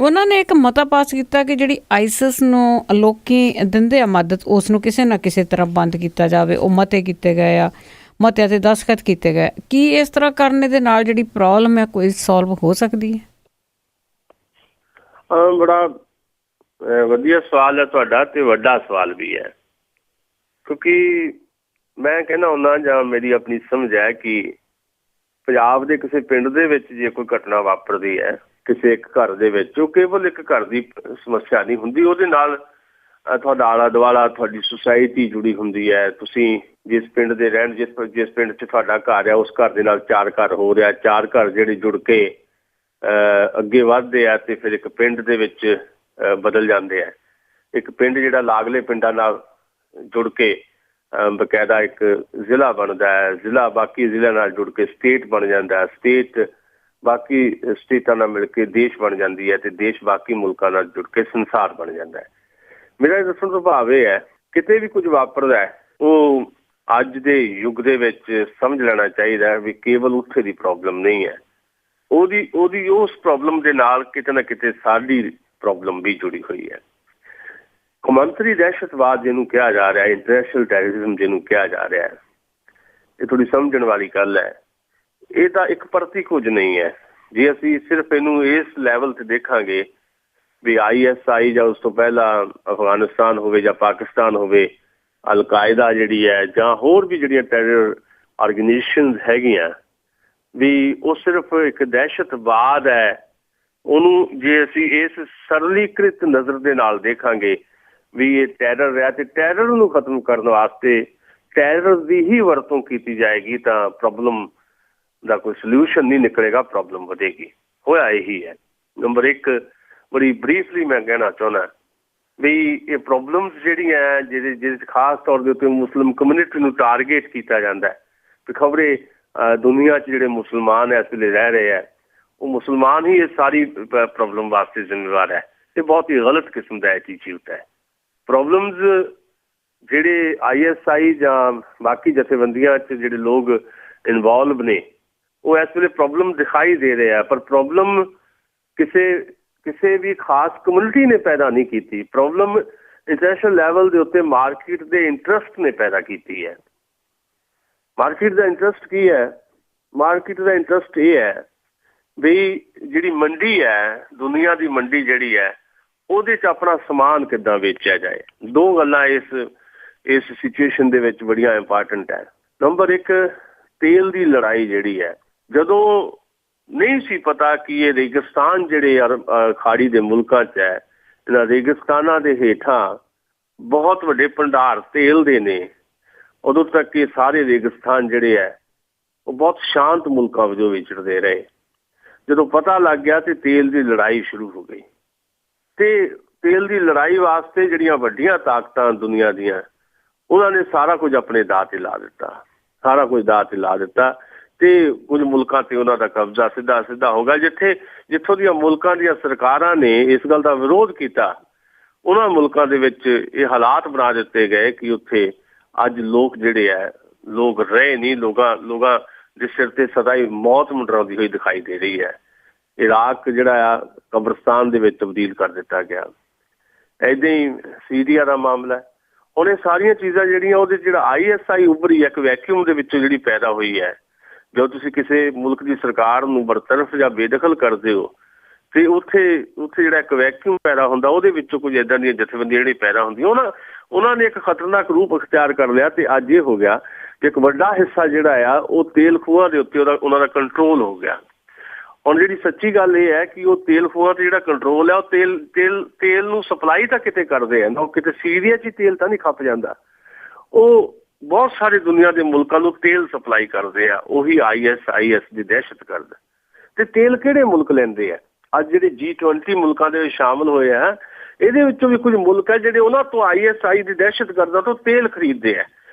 ਉਹਨਾਂ ਨੇ ਇੱਕ ਮਤਾ ਪਾਸ ਕੀਤਾ ਕਿ ਜਿਹੜੀ ਆਈਸਿਸ ਨੂੰ ਲੋਕੀ ਦਿੰਦੇ ਆ ਮਦਦ, ਉਸ ਨੂੰ ਕਿਸੇ ਨਾ ਕਿਸੇ ਤਰ੍ਹਾਂ ਬੰਦ ਕੀਤਾ ਜਾਵੇ। ਉਹ ਮਤੇ ਕੀਤੇ ਗਏ ਆ, ਮਤਿਆਂ ਤੇ ਦਸਤਖਤ ਕੀਤੇ ਗਏ। ਕੀ ਇਸ ਤਰ੍ਹਾਂ ਕਰਨ ਦੇ ਨਾਲ ਜਿਹੜੀ ਪ੍ਰੋਬਲਮ ਹੈ ਕੋਈ ਸੋਲਵ ਹੋ ਸਕਦੀ ਹੈ? ਬੜਾ ਵਧੀਆ ਸਵਾਲ ਹੈ ਤੁਹਾਡਾ, ਤੇ ਵੱਡਾ ਸਵਾਲ ਵੀ ਹੈ, ਕਿਉਂਕਿ ਮੈਂ ਕਹਿੰਦਾ ਹੁੰਦਾ, ਜਾਂ ਮੇਰੀ ਆਪਣੀ ਸਮਝ ਹੈ ਕਿ ਪੰਜਾਬ ਦੇ ਕਿਸੇ ਪਿੰਡ ਦੇ ਵਿੱਚ ਜੇ ਕੋਈ ਘਟਨਾ ਵਾਪਰਦੀ ਹੈ ਕਿਸੇ ਇੱਕ ਘਰ ਦੇ ਵਿੱਚ, ਉਹ ਕੇਵਲ ਇੱਕ ਘਰ ਦੀ ਸਮੱਸਿਆ ਨਹੀਂ ਹੁੰਦੀ, ਉਹਦੇ ਨਾਲ ਤੁਹਾਡਾ ਆਲਾ ਦੁਆਲਾ, ਤੁਹਾਡੀ ਸੁਸਾਇਟੀ ਜੁੜੀ ਹੁੰਦੀ ਹੈ। ਤੁਸੀਂ ਜਿਸ ਪਿੰਡ ਦੇ ਰਹਿਣ, ਜਿਸ ਪਿੰਡ 'ਚ ਤੁਹਾਡਾ ਘਰ ਹੈ, ਉਸ ਘਰ ਦੇ ਨਾਲ 4 ਘਰ ਹੋ ਰਿਹਾ, 4 ਘਰ ਜਿਹੜੇ ਜੁੜ ਕੇ ਅੱਗੇ ਵੱਧਦੇ ਆ ਤੇ ਫਿਰ ਇੱਕ ਪਿੰਡ ਦੇ ਵਿੱਚ ਬਦਲ ਜਾਂਦੇ ਆ। ਇੱਕ ਪਿੰਡ ਜਿਹੜਾ ਲਾਗਲੇ ਪਿੰਡਾਂ ਨਾਲ ਜੁੜ ਕੇ ਬਕਾਇਦਾ ਇੱਕ ਜ਼ਿਲ੍ਹਾ ਬਣਦਾ ਹੈ, ਜ਼ਿਲ੍ਹਾ ਬਾਕੀ ਜ਼ਿਲ੍ਹਿਆਂ ਨਾਲ ਜੁੜ ਕੇ ਸਟੇਟ ਬਣ ਜਾਂਦਾ ਹੈ, ਸਟੇਟ ਬਾਕੀ ਸਟੇਟਾਂ ਨਾਲ ਮਿਲ ਕੇ ਦੇਸ਼ ਬਣ ਜਾਂਦੀ ਹੈ, ਤੇ ਦੇਸ਼ ਬਾਕੀ ਮੁਲਕਾਂ ਨਾਲ ਜੁੜ ਕੇ ਸੰਸਾਰ ਬਣ ਜਾਂਦਾ ਹੈ। ਮੇਰਾ ਦੱਸਣ ਤੋਂ ਭਾਵ ਇਹ ਹੈ, ਕਿਤੇ ਵੀ ਕੁਝ ਵਾਪਰਦਾ ਹੈ ਉਹ ਅੱਜ ਦੇ ਯੁੱਗ ਦੇ ਵਿੱਚ ਸਮਝ ਲੈਣਾ ਚਾਹੀਦਾ ਹੈ ਵੀ ਕੇਵਲ ਉੱਥੇ ਦੀ ਪ੍ਰੋਬਲਮ ਨਹੀਂ ਹੈ, ਉਹਦੀ ਉਸ ਪ੍ਰੋਬਲਮ ਦੇ ਨਾਲ ਕਿਤੇ ਨਾ ਕਿਤੇ ਸਾਡੀ ਪ੍ਰੋਬਲਮ ਵੀ ਜੁੜੀ ਹੋਈ ਹੈ। ਕੌਮਾਂਤਰੀ ਦਹਿਸ਼ਤਵਾਦ ਜਿਹਨੂੰ ਕਿਹਾ ਜਾ ਰਿਹਾ, ਇੰਟਰਨੈਸ਼ਨਲ ਟੈਰਰਿਜ਼ਮ ਜਿਹਨੂੰ ਕਿਹਾ ਜਾ ਰਿਹਾ, ਇਹ ਥੋੜ੍ਹੀ ਸਮਝਣ ਵਾਲੀ ਗੱਲ ਹੈ। ਇਹ ਤਾਂ ਇੱਕ ਪ੍ਰਤੀ ਕੁਝ ਨਹੀਂ ਹੈ। ਜੇ ਅਸੀਂ ਸਿਰਫ ਇਹਨੂੰ ਇਸ ਲੈਵਲ ਤੇ ਦੇਖਾਂਗੇ ਵੀ ISI ਜਾਂ ਉਸ ਤੋਂ ਪਹਿਲਾਂ ਅਫਗਾਨਿਸਤਾਨ ਹੋਵੇ ਜਾਂ ਪਾਕਿਸਤਾਨ ਹੋਵੇ, ਅਲ-ਕਾਇਦਾ ਜਿਹੜੀ ਹੈ ਜਾਂ ਹੋਰ ਵੀ ਜਿਹੜੀਆਂ ਟੈਰਰ ਆਰਗੇਨਾਈਜੇਸ਼ਨਸ ਹੈਗੀਆਂ, ਵੀ ਉਹ ਸਿਰਫ ਇੱਕ ਦਹਿਸ਼ਤਵਾਦ ਹੈ। ਉਹਨੂੰ ਜੇ ਅਸੀਂ ਇਸ ਸਰਲੀਕ੍ਰਿਤ ਨਜ਼ਰ ਦੇ ਨਾਲ ਦੇਖਾਂਗੇ ਵੀ ਇਹ ਟੈਰਰ ਹੈ, ਤੇ ਟੈਰਰ ਨੂੰ ਖਤਮ ਕਰਨ ਵਾਸਤੇ ਟੈਰਰ ਦੀ ਹੀ ਵਰਤੋਂ ਕੀਤੀ ਜਾਏਗੀ ਤਾਂ ਪ੍ਰੋਬਲਮ ਦਾ ਕੋਈ ਸਲਿਊਸ਼ਨ ਨਹੀਂ ਨਿਕਲੇਗਾ, ਪ੍ਰੋਬਲਮ ਵਧੇਗੀ। ਹੋਇਆ ਇਹੀ ਹੈ। ਨੰਬਰ 1, ਬੜੀ ਬਰੀਫਲੀ ਮੈਂ ਕਹਿਣਾ ਚਾਹੁੰਦਾ ਵੀ ਇਹ ਪ੍ਰੋਬਲਮਸ ਜਿਹੜੀਆਂ ਜਿਹਦੇ 'ਚ ਖਾਸ ਤੌਰ ਦੇ ਉੱਤੇ ਮੁਸਲਿਮ ਕਮਿਊਨਿਟੀ ਨੂੰ ਟਾਰਗੇਟ ਕੀਤਾ ਜਾਂਦਾ ਹੈ ਵੀ ਖਬਰੇ ਦੁਨੀਆ 'ਚ ਜਿਹੜੇ ਮੁਸਲਮਾਨ ਇਸ ਵੇਲੇ ਰਹਿ ਰਹੇ ਹੈ ਉਹ ਮੁਸਲਮਾਨ ਹੀ ਇਹ ਸਾਰੀ ਪ੍ਰੋਬਲਮ ਵਾਸਤੇ ਜ਼ਿੰਮੇਵਾਰ ਹੈ। ਇਹ ਬਹੁਤ ਹੀ ਗਲਤ ਕਿਸਮ ਦਾ ਐਟੀਟਿਊਡ ਹੈ। ਪ੍ਰੋਬਲਮਸ ਜਿਹੜੇ ISI ਜਾਂ ਬਾਕੀ ਜਥੇਬੰਦੀਆਂ 'ਚ ਜਿਹੜੇ ਲੋਕ ਇਨਵੋਲਵ ਨੇ ਉਹ ਇਸ ਵੇਲੇ ਪ੍ਰੋਬਲਮ ਦਿਖਾਈ ਦੇ ਰਹੇ ਆ, ਪਰ ਪ੍ਰੋਬਲਮ ਕਿਸੇ ਵੀ ਖਾਸ ਕਮਿਊਨਿਟੀ ਨੇ ਪੈਦਾ ਨਹੀਂ ਕੀਤੀ। ਪ੍ਰੋਬਲਮ ਇੰਟਰਨੈਸ਼ਨਲ ਲੈਵਲ ਦੇ ਉੱਤੇ ਮਾਰਕੀਟ ਦੇ ਇੰਟਰਸਟ ਨੇ ਪੈਦਾ ਕੀਤੀ ਹੈ। ਮਾਰਕੀਟ ਦਾ ਇੰਟਰਸਟ ਕੀ ਹੈ? ਮਾਰਕੀਟ ਦਾ ਇੰਟਰਸਟ ਇਹ ਹੈ ਵੀ ਜਿਹੜੀ ਮੰਡੀ ਹੈ, ਦੁਨੀਆ ਦੀ ਮੰਡੀ ਜਿਹੜੀ ਹੈ, ਉਹਦੇ 'ਚ ਆਪਣਾ ਸਮਾਨ ਕਿੱਦਾਂ ਵੇਚਿਆ ਜਾਏ। ਦੋ ਗੱਲਾਂ ਇਸ ਸਿਚੁਏਸ਼ਨ ਦੇ ਵਿੱਚ ਬੜੀਆਂ ਇੰਪੋਰਟੈਂਟ ਹੈ। ਨੰਬਰ 1, ਤੇਲ ਦੀ ਲੜਾਈ ਜਿਹੜੀ ਹੈ, ਜਦੋਂ ਨਹੀਂ ਸੀ ਪਤਾ ਕਿ ਇਹ ਰੇਗਿਸਤਾਨ ਜਿਹੜੇ ਖਾੜੀ ਦੇ ਮੁਲਕਾਂ 'ਚ ਹੈ, ਇਹਨਾਂ ਰੇਗਿਸਤਾਨਾਂ ਦੇ ਹੇਠਾਂ ਬਹੁਤ ਵੱਡੇ ਭੰਡਾਰ ਤੇਲ ਦੇ ਨੇ, ਉਦੋਂ ਤੱਕ ਇਹ ਸਾਰੇ ਰੇਗਿਸਤਾਨ ਜਿਹੜੇ ਹੈ ਉਹ ਬਹੁਤ ਸ਼ਾਂਤ ਮੁਲਕਾਂ ਵਜੋਂ ਵਿਚਰਦੇ ਰਹੇ। ਜਦੋਂ ਪਤਾ ਲੱਗ ਗਿਆ ਤੇ ਤੇਲ ਦੀ ਲੜਾਈ ਸ਼ੁਰੂ ਹੋ ਗਈ, ਤੇ ਤੇਲ ਦੀ ਲੜਾਈ ਵਾਸਤੇ ਜਿਹੜੀਆਂ ਵੱਡੀਆਂ ਤਾਕਤਾਂ ਦੁਨੀਆ ਦੀਆਂ, ਉਹਨਾਂ ਨੇ ਸਾਰਾ ਕੁਝ ਆਪਣੇ ਦਾਅ ਤੇ ਲਾ ਦਿੱਤਾ, ਸਾਰਾ ਕੁਝ ਦਾਅ ਤੇ ਲਾ ਦਿੱਤਾ। ਤੇ ਕੁਝ ਮੁਲਕਾਂ ਤੇ ਉਹਨਾਂ ਦਾ ਕਬਜ਼ਾ ਸਿੱਧਾ ਹੋ ਗਿਆ। ਜਿੱਥੋਂ ਦੀਆਂ ਮੁਲਕਾਂ ਦੀਆਂ ਸਰਕਾਰਾਂ ਨੇ ਇਸ ਗੱਲ ਦਾ ਵਿਰੋਧ ਕੀਤਾ, ਉਹਨਾਂ ਮੁਲਕਾਂ ਦੇ ਵਿੱਚ ਇਹ ਹਾਲਾਤ ਬਣਾ ਦਿੱਤੇ ਗਏ ਕਿ ਉੱਥੇ ਅੱਜ ਲੋਕ ਜਿਹੜੇ ਹੈ, ਲੋਕ ਰਹੇ ਨਹੀਂ, ਲੋਕਾਂ ਦੇ ਸਿਰ ਤੇ ਸਦਾ ਹੀ ਮੌਤ ਮੰਡਰਾਉਂਦੀ ਹੋਈ ਦਿਖਾਈ ਦੇ ਰਹੀ ਹੈ। ਇਰਾਕ ਜਿਹੜਾ ਆ ਕਬਰਸਤਾਨ ਦੇ ਵਿੱਚ ਤਬਦੀਲ ਕਰ ਦਿੱਤਾ ਗਿਆ। ਏਦਾਂ ਹੀ ਸੀਰੀਆ ਦਾ ਮਾਮਲਾ। ਹੁਣ ਇਹ ਸਾਰੀਆਂ ਚੀਜ਼ਾਂ ਜਿਹੜੀਆਂ ਉਹਦੇ ਜਿਹੜਾ ISI ਉੱਭਰੀ ਇੱਕ ਵੈਕਿਊਮ ਦੇ ਵਿੱਚੋਂ ਜਿਹੜੀ ਪੈਦਾ ਹੋਈ ਹੈ। ਜਦੋਂ ਤੁਸੀਂ ਕਿਸੇ ਮੁਲਕ ਦੀ ਸਰਕਾਰ ਨੂੰ ਬਰਤਰਫ ਜਾਂ ਬੇਦਖਲ ਕਰਦੇ ਹੋ ਤੇ ਉੱਥੇ ਜਿਹੜਾ ਇੱਕ ਵੈਕਿਊਮ ਪੈਦਾ ਹੁੰਦਾ, ਉਹਦੇ ਵਿੱਚੋਂ ਕੁਝ ਇੱਦਾਂ ਦੀਆਂ ਜਥੇਬੰਦੀਆਂ ਜਿਹੜੀਆਂ ਪੈਦਾ ਹੁੰਦੀਆਂ, ਉਹਨਾਂ ਨੇ ਇੱਕ ਖਤਰਨਾਕ ਰੂਪ ਅਖਤਿਆਰ ਕਰ ਲਿਆ। ਤੇ ਅੱਜ ਇਹ ਹੋ ਗਿਆ ਕਿ ਇੱਕ ਵੱਡਾ ਹਿੱਸਾ ਜਿਹੜਾ ਆ ਉਹ ਤੇਲ ਖੂਹਾਂ ਦੇ ਉੱਤੇ ਉਹਨਾਂ ਦਾ ਕੰਟਰੋਲ ਹੋ ਗਿਆ। ਹੁਣ ਜਿਹੜੀ ਸੱਚੀ ਗੱਲ ਇਹ ਹੈ ਕਿ ਉਹ ਤੇਲ ਖੂਹਾਂ ਤੇ ਜਿਹੜਾ ਕੰਟਰੋਲ ਹੈ, ਉਹ ਤੇਲ ਨੂੰ ਸਪਲਾਈ ਤਾਂ ਕਿਤੇ ਕਰਦੇ ਆ ਨਾ, ਉਹ ਕਿਤੇ ਸੀਰੀਆ 'ਚ ਹੀ ਤੇਲ ਤਾਂ ਨਹੀਂ ਖੱਪ ਜਾਂਦਾ। ਉਹ ਬਹੁਤ ਸਾਰੇ ਦੁਨੀਆ ਦੇ ਮੁਲਕਾਂ ਨੂੰ ਤੇਲ ਸਪਲਾਈ ਕਰਦੇ ਆ, ਉਹੀ IS ਦੀ ਦਹਿਸ਼ਤਗਰਦ। ਤੇ ਤੇਲ ਕਿਹੜੇ ਮੁਲਕ ਲੈਂਦੇ ਆ? ਅੱਜ ਜਿਹੜੇ G20 ਮੁਲਕਾਂ ਦੇ ਵਿੱਚ ਸ਼ਾਮਲ ਹੋਏ ਆ, ਇਹਦੇ ਵਿੱਚੋਂ ਵੀ ਕੁਝ ਮੁਲਕ ਹੈ ਜਿਹੜੇ ਉਹਨਾਂ ਤੋਂ ISI ਦੀ ਦਹਿਸ਼ਤਗਰਦਾਂ ਤੋਂ ਤੇਲ ਖਰੀਦਦੇ ਆ।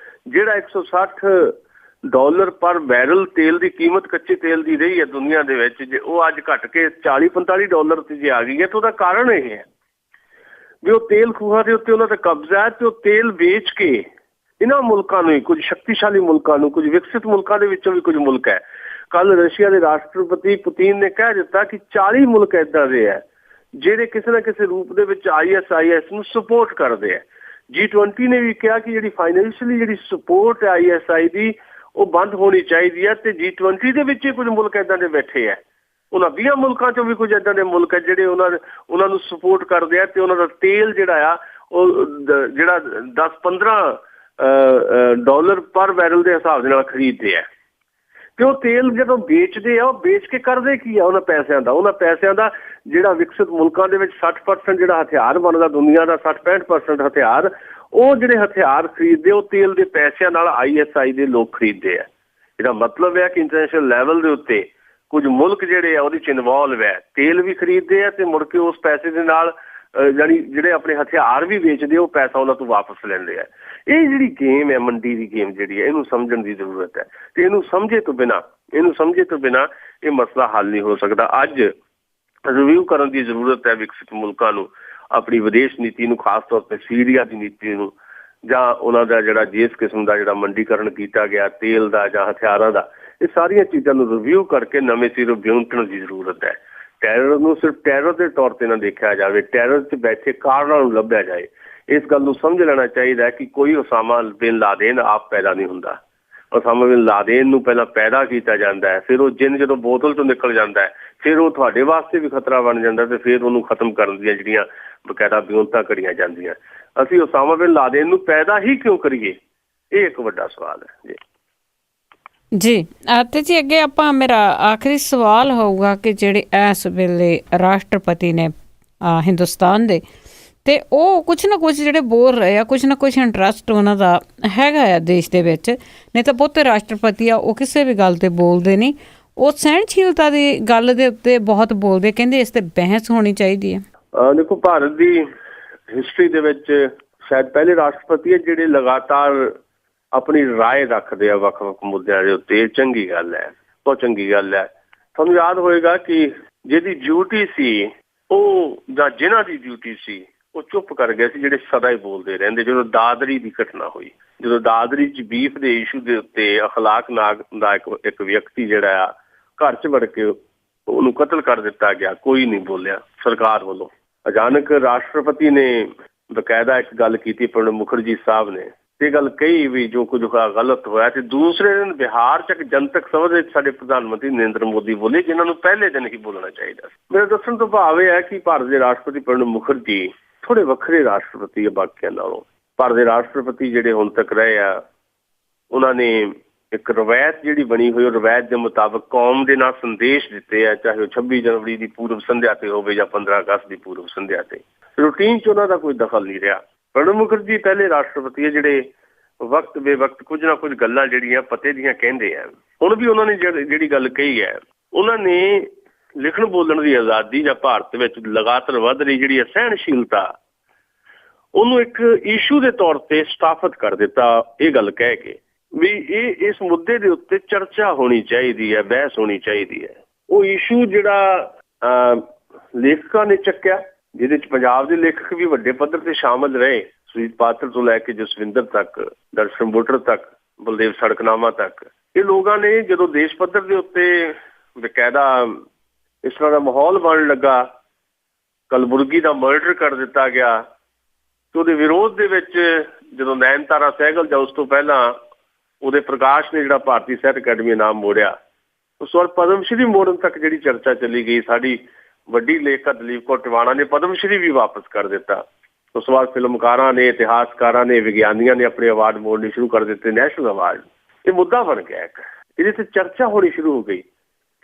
ਜਿਹੜਾ $160 ਪਰ ਬੈਰਲ ਤੇਲ ਦੀ ਕੀਮਤ ਕੱਚੇ ਤੇਲ ਦੀ ਰਹੀ ਹੈ ਦੁਨੀਆ ਦੇ ਵਿੱਚ, ਜੇ ਉਹ ਅੱਜ ਘਟ ਕੇ $40-45 ਤੇ ਜੇ ਆ ਗਈ ਹੈ, ਤਾਂ ਉਹਦਾ ਕਾਰਨ ਇਹ ਹੈ ਵੀ ਉਹ ਤੇਲ ਖੂਹਾਂ ਦੇ ਉੱਤੇ ਉਹਨਾਂ ਦਾ ਕਬਜ਼ਾ ਹੈ। ਤੇ ਉਹ ਤੇਲ ਵੇਚ ਕੇ ਇਹਨਾਂ ਮੁਲਕਾਂ ਨੂੰ, ਕੁਝ ਸ਼ਕਤੀਸ਼ਾਲੀ ਮੁਲਕਾਂ ਨੂੰ, ਕੁਝ ਵਿਕਸਿਤ ਮੁਲਕਾਂ ਦੇ ਵਿੱਚੋਂ ਵੀ ਕੁਝ ਮੁਲਕ ਹੈ। ਕੱਲ ਰਸ਼ੀਆ ਦੇ ਰਾਸ਼ਟਰਪਤੀ ਪੁਤਿਨ ਨੇ ਕਹਿ ਦਿੱਤਾ ਕਿ 40 ਮੁਲਕ ਏਦਾਂ ਦੇ ਹੈ ਜਿਹੜੇ ਕਿਸੇ ਨਾ ਕਿਸੇ ਰੂਪ ਦੇ ਵਿੱਚ IS ਨੂੰ ਸਪੋਰਟ ਕਰਦੇ ਆ। G20 ਨੇ ਵੀ ਕਿਹਾ ਕਿ ਜਿਹੜੀ ਫਾਈਨੈਂਸ਼ੀਅਲੀ ਜਿਹੜੀ ਸਪੋਰਟ ਹੈ ISI ਦੀ, ਉਹ ਬੰਦ ਹੋਣੀ ਚਾਹੀਦੀ ਹੈ। ਤੇ G20 ਦੇ ਵਿੱਚ ਹੀ ਕੁਝ ਮੁਲਕ ਏਦਾਂ ਦੇ ਬੈਠੇ ਹੈ, ਉਹਨਾਂ 20 ਮੁਲਕਾਂ ਚੋਂ ਵੀ ਕੁਝ ਏਦਾਂ ਦੇ ਮੁਲਕ ਹੈ ਜਿਹੜੇ ਉਹਨਾਂ ਨੂੰ ਸਪੋਰਟ ਕਰਦੇ ਆ। ਤੇ ਉਹਨਾਂ ਦਾ ਤੇਲ ਜਿਹੜਾ ਆ ਉਹ ਜਿਹੜਾ $10-15 ਪਰ ਬੈਰਲ ਦੇ ਹਿਸਾਬ ਦੇ ਨਾਲ ਖਰੀਦਦੇ ਆ। ਤੇ ਉਹ ਤੇਲ ਜਦੋਂ ਵੇਚਦੇ ਆ, ਉਹ ਵੇਚ ਕੇ ਕਰਦੇ ਕੀ ਆ? ਉਹਨਾਂ ਪੈਸਿਆਂ ਦਾ ਜਿਹੜਾ ਵਿਕਸਿਤ ਮੁਲਕਾਂ ਦੇ ਵਿੱਚ 60% ਜਿਹੜਾ ਹਥਿਆਰ ਬਣਦਾ ਦੁਨੀਆ ਦਾ, 60-65% ਹਥਿਆਰ, ਉਹ ਜਿਹੜੇ ਹਥਿਆਰ ਖਰੀਦਦੇ ਉਹ ਤੇਲ ਦੇ ਪੈਸਿਆਂ ਨਾਲ ISI ਦੇ ਲੋਕ ਖਰੀਦਦੇ ਆ। ਇਹਦਾ ਮਤਲਬ ਹੈ ਕਿ ਇੰਟਰਨੈਸ਼ਨਲ ਲੈਵਲ ਦੇ ਉੱਤੇ ਕੁਝ ਮੁਲਕ ਜਿਹੜੇ ਆ ਉਹਦੇ 'ਚ ਇਨਵੋਲਵ ਹੈ, ਤੇਲ ਵੀ ਖਰੀਦਦੇ ਆ ਤੇ ਮੁੜ ਕੇ ਉਸ ਪੈਸੇ ਦੇ ਨਾਲ ਜਿਹੜੇ ਆਪਣੇ ਹਥਿਆਰ ਵੀ ਵੇਚਦੇ, ਉਹ ਪੈਸਾ ਉਹਨਾਂ ਤੋਂ ਵਾਪਸ ਲੈਂਦੇ ਆ। ਇਹ ਜਿਹੜੀ ਗੇਮ ਹੈ, ਮੰਡੀ ਦੀ ਗੇਮ ਜਿਹੜੀ ਹੈ, ਇਹਨੂੰ ਸਮਝਣ ਦੀ ਜ਼ਰੂਰਤ ਹੈ। ਤੇ ਇਹਨੂੰ ਸਮਝੇ ਤੋਂ ਬਿਨਾਂ ਇਹ ਮਸਲਾ ਹੱਲ ਨਹੀਂ ਹੋ ਸਕਦਾ। ਅੱਜ ਰਿਵਿਊ ਕਰਨ ਦੀ ਜ਼ਰੂਰਤ ਹੈ ਵਿਕਸਿਤ ਮੁਲਕਾਂ ਨੂੰ, ਆਪਣੀ ਵਿਦੇਸ਼ ਨੀਤੀ ਨੂੰ, ਖਾਸ ਤੌਰ ਤੇ ਸੀਰੀਆ ਦੀ ਨੀਤੀ ਨੂੰ, ਜਾਂ ਉਹਨਾਂ ਦਾ ਜਿਹੜਾ ਜਿਸ ਕਿਸਮ ਦਾ ਜਿਹੜਾ ਮੰਡੀਕਰਨ ਕੀਤਾ ਗਿਆ ਤੇਲ ਦਾ ਜਾਂ ਹਥਿਆਰਾਂ ਦਾ, ਇਹ ਸਾਰੀਆਂ ਚੀਜ਼ਾਂ ਨੂੰ ਰਿਵਿਊ ਕਰਕੇ ਨਵੇਂ ਸਿਰੋਂ ਵਿਉਂਤਣ ਦੀ ਜ਼ਰੂਰਤ ਹੈ। ਟੈਰਰ ਨੂੰ ਸਿਰਫ ਟੈਰਰ ਦੇ ਤੌਰ ਤੇ ਨਾ ਦੇਖਿਆ ਜਾਵੇ, ਟੈਰਰ 'ਚ ਬੈਠੇ ਕਾਰਨਾਂ ਨੂੰ ਲੱਭਿਆ ਜਾਏ। ਇਸ ਗੱਲ ਨੂੰ ਸਮਝ ਲੈਣਾ ਚਾਹੀਦਾ ਹੈ ਕਿ ਕੋਈ ਉਸਾਮਾ ਬਿਨ ਲਾਦੇਨ ਆਪ ਪੈਦਾ ਨਹੀਂ ਹੁੰਦਾ। ਉਸਾਮਾ ਬਿਨ ਲਾਦੇਨ ਨੂੰ ਪਹਿਲਾਂ ਪੈਦਾ ਕੀਤਾ ਜਾਂਦਾ ਹੈ, ਫਿਰ ਉਹ ਜਿੰਨ ਜਦੋਂ ਬੋਤਲ ਤੋਂ ਨਿਕਲ ਜਾਂਦਾ ਹੈ, ਫਿਰ ਉਹ ਤੁਹਾਡੇ ਵਾਸਤੇ ਵੀ ਖਤਰਾ ਬਣ ਜਾਂਦਾ ਤੇ ਫਿਰ ਉਹਨੂੰ ਖਤਮ ਕਰਨ ਦੀਆਂ ਜਿਹੜੀਆਂ ਬਕਾਇਦਾ ਵਿਉਂਤਾਂ ਕਰੀਆਂ ਜਾਂਦੀਆਂ। ਅਸੀਂ ਉਸਾਮਾ ਬਿਨ ਲਾਦੇਨ ਨੂੰ ਪੈਦਾ ਹੀ ਕਿਉਂ ਕਰੀਏ, ਇਹ ਇੱਕ ਵੱਡਾ ਸਵਾਲ ਹੈ ਜੀ। ਜੀ ਅਤੇ ਜੀ ਅੱਗੇ ਆਪਾਂ ਮੇਰਾ ਆਖਰੀ ਸਵਾਲ ਹੋਊਗਾ ਕਿ ਜਿਹੜੇ ਇਸ ਵੇਲੇ ਰਾਸ਼ਟਰਪਤੀ ਨੇ ਹਿੰਦੁਸਤਾਨ ਦੇ, ਤੇ ਉਹ ਕੁਛ ਨਾ ਕੁਛ ਜਿਹੜੇ ਬੋਲ ਰਹੇ ਆ, ਕੁਛ ਨਾ ਕੁਛ ਇੰਟਰਸਟ ਉਹਨਾਂ ਦਾ ਹੈਗਾ ਆ ਦੇਸ਼ ਦੇ ਵਿੱਚ। ਨਹੀਂ ਤਾਂ ਬਹੁਤੇ ਰਾਸ਼ਟਰਪਤੀ ਆ ਉਹ ਕਿਸੇ ਵੀ ਗੱਲ 'ਤੇ ਬੋਲਦੇ ਨਹੀਂ, ਉਹ ਸਹਿਣਸ਼ੀਲਤਾ ਦੀ ਗੱਲ ਦੇ ਉੱਤੇ ਬਹੁਤ ਬੋਲਦੇ, ਕਹਿੰਦੇ ਇਸ 'ਤੇ ਬਹਿਸ ਹੋਣੀ ਚਾਹੀਦੀ ਹੈ। ਦੇਖੋ, ਭਾਰਤ ਦੀ ਹਿਸਟਰੀ ਦੇ ਵਿੱਚ ਸ਼ਾਇਦ ਪਹਿਲੇ ਰਾਸ਼ਟਰਪਤੀ ਹੈ ਜਿਹੜੇ ਲਗਾਤਾਰ ਆਪਣੀ ਰਾਏ ਰੱਖਦੇ ਆ ਵੱਖ ਵੱਖ ਮੁੱਦਿਆਂ ਦੇ ਉੱਤੇ। ਇਹ ਚੰਗੀ ਗੱਲ ਹੈ, ਬਹੁਤ ਚੰਗੀ ਗੱਲ ਹੈ। ਤੁਹਾਨੂੰ ਯਾਦ ਹੋਏਗਾ ਕਿ ਜਿਹਦੀ ਡਿਊਟੀ ਸੀ ਉਹ, ਜਾਂ ਜਿਨ੍ਹਾਂ ਦੀ ਡਿਊਟੀ ਸੀ ਉਹ ਚੁੱਪ ਕਰ ਗਏ ਸੀ, ਜਿਹੜੇ ਸਦਾ ਹੀ ਬੋਲਦੇ ਰਹਿੰਦੇ। ਜਦੋਂ ਦਾਦਰੀ ਦੀ ਘਟਨਾ ਹੋਈ, ਜਦੋਂ ਦਾਦਰੀ 'ਚ ਬੀਫ ਦੇ ਇਸ਼ੂ ਦੇ ਉੱਤੇ ਅਖਲਾਕਨਾਕ ਦਾ ਇੱਕ ਵਿਅਕਤੀ ਜਿਹੜਾ ਆ ਘਰ 'ਚ ਵੜ ਕੇ ਉਹਨੂੰ ਕਤਲ ਕਰ ਦਿੱਤਾ ਗਿਆ, ਕੋਈ ਨਹੀਂ ਬੋਲਿਆ ਸਰਕਾਰ ਵੱਲੋਂ। ਅਚਾਨਕ ਰਾਸ਼ਟਰਪਤੀ ਨੇ ਬਕਾਇਦਾ ਇੱਕ ਗੱਲ ਕੀਤੀ, ਪ੍ਰਣਬ ਮੁਖਰਜੀ ਸਾਹਿਬ ਨੇ ਇਹ ਗੱਲ ਕਹੀ ਵੀ ਜੋ ਕੁਝ ਹੋਇਆ ਗਲਤ ਹੋਇਆ। ਤੇ ਦੂਸਰੇ ਦਿਨ ਬਿਹਾਰ 'ਚ ਇੱਕ ਜਨਤਕ ਸਭਾ ਦੇ ਸਾਡੇ ਪ੍ਰਧਾਨ ਮੰਤਰੀ ਨਰਿੰਦਰ ਮੋਦੀ ਬੋਲੇ, ਜਿਨ੍ਹਾਂ ਨੂੰ ਪਹਿਲੇ ਦਿਨ ਹੀ ਬੋਲਣਾ ਚਾਹੀਦਾ। ਮੇਰੇ ਦੱਸਣ ਤੋਂ ਭਾਵ ਇਹ ਹੈ ਕਿ ਭਾਰਤ ਦੇ ਰਾਸ਼ਟਰਪਤੀ ਪ੍ਰਣਬ ਮੁਖਰਜੀ ਥੋੜੇ ਵੱਖਰੇ ਰਾਸ਼ਟਰਪਤੀ ਆ ਬਾਕੀਆਂ ਨਾਲੋਂ। ਭਾਰਤ ਦੇ ਰਾਸ਼ਟਰਪਤੀ ਜਿਹੜੇ ਹੁਣ ਤੱਕ ਰਹੇ ਆ, ਉਹਨਾਂ ਨੇ ਇੱਕ ਰਵਾਇਤ ਜਿਹੜੀ ਬਣੀ ਹੋਈ, ਉਹ ਰਵਾਇਤ ਦੇ ਮੁਤਾਬਕ ਕੌਮ ਦੇ ਨਾਲ ਸੰਦੇਸ਼ ਦਿੱਤੇ ਆ, ਚਾਹੇ ਉਹ 26 ਜਨਵਰੀ ਦੀ ਪੂਰਵ ਸੰਧਿਆ ਤੇ ਹੋਵੇ ਜਾਂ 15 ਅਗਸਤ ਦੀ ਪੂਰਵ ਸੰਧਿਆ ਤੇ। ਰੂਟੀਨ 'ਚ ਉਹਨਾਂ ਦਾ ਕੋਈ ਦਖਲ ਨਹੀਂ ਰਿਹਾ। ਪ੍ਰਣਬ ਮੁਖਰਜੀ ਪਹਿਲੇ ਰਾਸ਼ਟਰਪਤੀ ਹੈ ਜਿਹੜੇ ਵਕਤ ਬੇਵਕਤ ਕੁਝ ਨਾ ਕੁਝ ਗੱਲਾਂ ਜਿਹੜੀਆਂ ਪਤੇ ਦੀਆਂ ਕਹਿੰਦੇ ਆ। ਹੁਣ ਵੀ ਉਹਨਾਂ ਨੇ ਜਿਹੜੀ ਗੱਲ ਕਹੀ ਹੈ, ਉਹਨਾਂ ਨੇ ਲਿਖਣ ਬੋਲਣ ਦੀ ਆਜ਼ਾਦੀ ਜਾਂ ਭਾਰਤ ਵਿੱਚ ਲਗਾਤਾਰ ਵੱਧ ਰਹੀ ਜਿਹੜੀ ਸਹਿਣਸ਼ੀਲਤਾ, ਉਹਨੂੰ ਇੱਕ ਇਸ਼ੂ ਦੇ ਤੌਰ ਤੇ ਸਥਾਪਿਤ ਕਰ ਦਿੱਤਾ, ਇਹ ਗੱਲ ਕਹਿ ਕੇ ਵੀ ਇਸ ਮੁੱਦੇ ਦੇ ਉੱਤੇ ਚਰਚਾ ਹੋਣੀ ਚਾਹੀਦੀ ਹੈ, ਬਹਿਸ ਹੋਣੀ ਚਾਹੀਦੀ ਹੈ। ਉਹ ਇਸ਼ੂ ਜਿਹੜਾ ਲੇਖਕਾਂ ਨੇ ਚੱਕਿਆ, ਜਿਹਦੇ 'ਚ ਪੰਜਾਬ ਦੇ ਲੇਖਕ ਵੀ ਵੱਡੇ ਪੱਧਰ ਤੇ ਸ਼ਾਮਲ ਰਹੇ, ਸੁਜੀਤ ਪਾਤਰ ਤੋਂ ਲੈ ਕੇ ਜਸਵਿੰਦਰ ਤੱਕ, ਦਰਸ਼ਨ ਬੁੱਟਰ ਤੱਕ, ਬਲਦੇਵ ਸੜਕਨਾਮਾ ਤੱਕ, ਇਹ ਲੋਕਾਂ ਨੇ ਜਦੋਂ ਦੇਸ਼ ਪੱਧਰ ਦੇ ਉੱਤੇ ਬਕਾਇਦਾ ਇਸ ਤਰ੍ਹਾਂ ਦਾ ਮਾਹੌਲ ਬਣਨ ਲੱਗਾ, ਕਲਬੁਰਗੀ ਦਾ ਮਰਡਰ ਕਰ ਦਿੱਤਾ ਗਿਆ, ਤੇ ਉਹਦੇ ਵਿਰੋਧ ਦੇ ਵਿੱਚ ਜਦੋਂ ਨੈਨਤਾਰਾ ਸਹਿਗਲ ਜਾਂ ਉਸ ਤੋਂ ਪਹਿਲਾਂ ਉਹਦੇ ਪ੍ਰਕਾਸ਼ ਨੇ ਜਿਹੜਾ ਭਾਰਤੀ ਸਾਹਿਤ ਅਕੈਡਮੀ ਇਨਾਮ ਮੋੜਿਆ, ਉਸ ਤੋਂ ਬਾਅਦ ਪਦਮ ਸ਼੍ਰੀ ਮੋੜਨ ਤੱਕ ਜਿਹੜੀ ਚਰਚਾ ਚੱਲੀ ਗਈ। ਸਾਡੀ ਵੱਡੀ ਲੇਖਕ ਦਲੀਪ ਕੌਰ ਟਿਵਾਣਾ ਨੇ ਪਦਮ ਸ਼੍ਰੀ ਵੀ ਵਾਪਸ ਕਰ ਦਿੱਤਾ। ਉਸ ਤੋਂ ਬਾਅਦ ਫਿਲਮਕਾਰਾਂ ਨੇ, ਇਤਿਹਾਸਕਾਰਾਂ ਨੇ, ਵਿਗਿਆਨੀਆਂ ਨੇ ਆਪਣੇ ਅਵਾਰਡ ਮੋੜਨੇ ਸ਼ੁਰੂ ਕਰ ਦਿੱਤੇ, ਨੈਸ਼ਨਲ ਅਵਾਰਡ। ਇਹ ਮੁੱਦਾ ਬਣ ਗਿਆ ਇੱਕ, ਇਹਦੇ ਤੇ ਚਰਚਾ ਹੋਣੀ ਸ਼ੁਰੂ ਹੋ ਗਈ।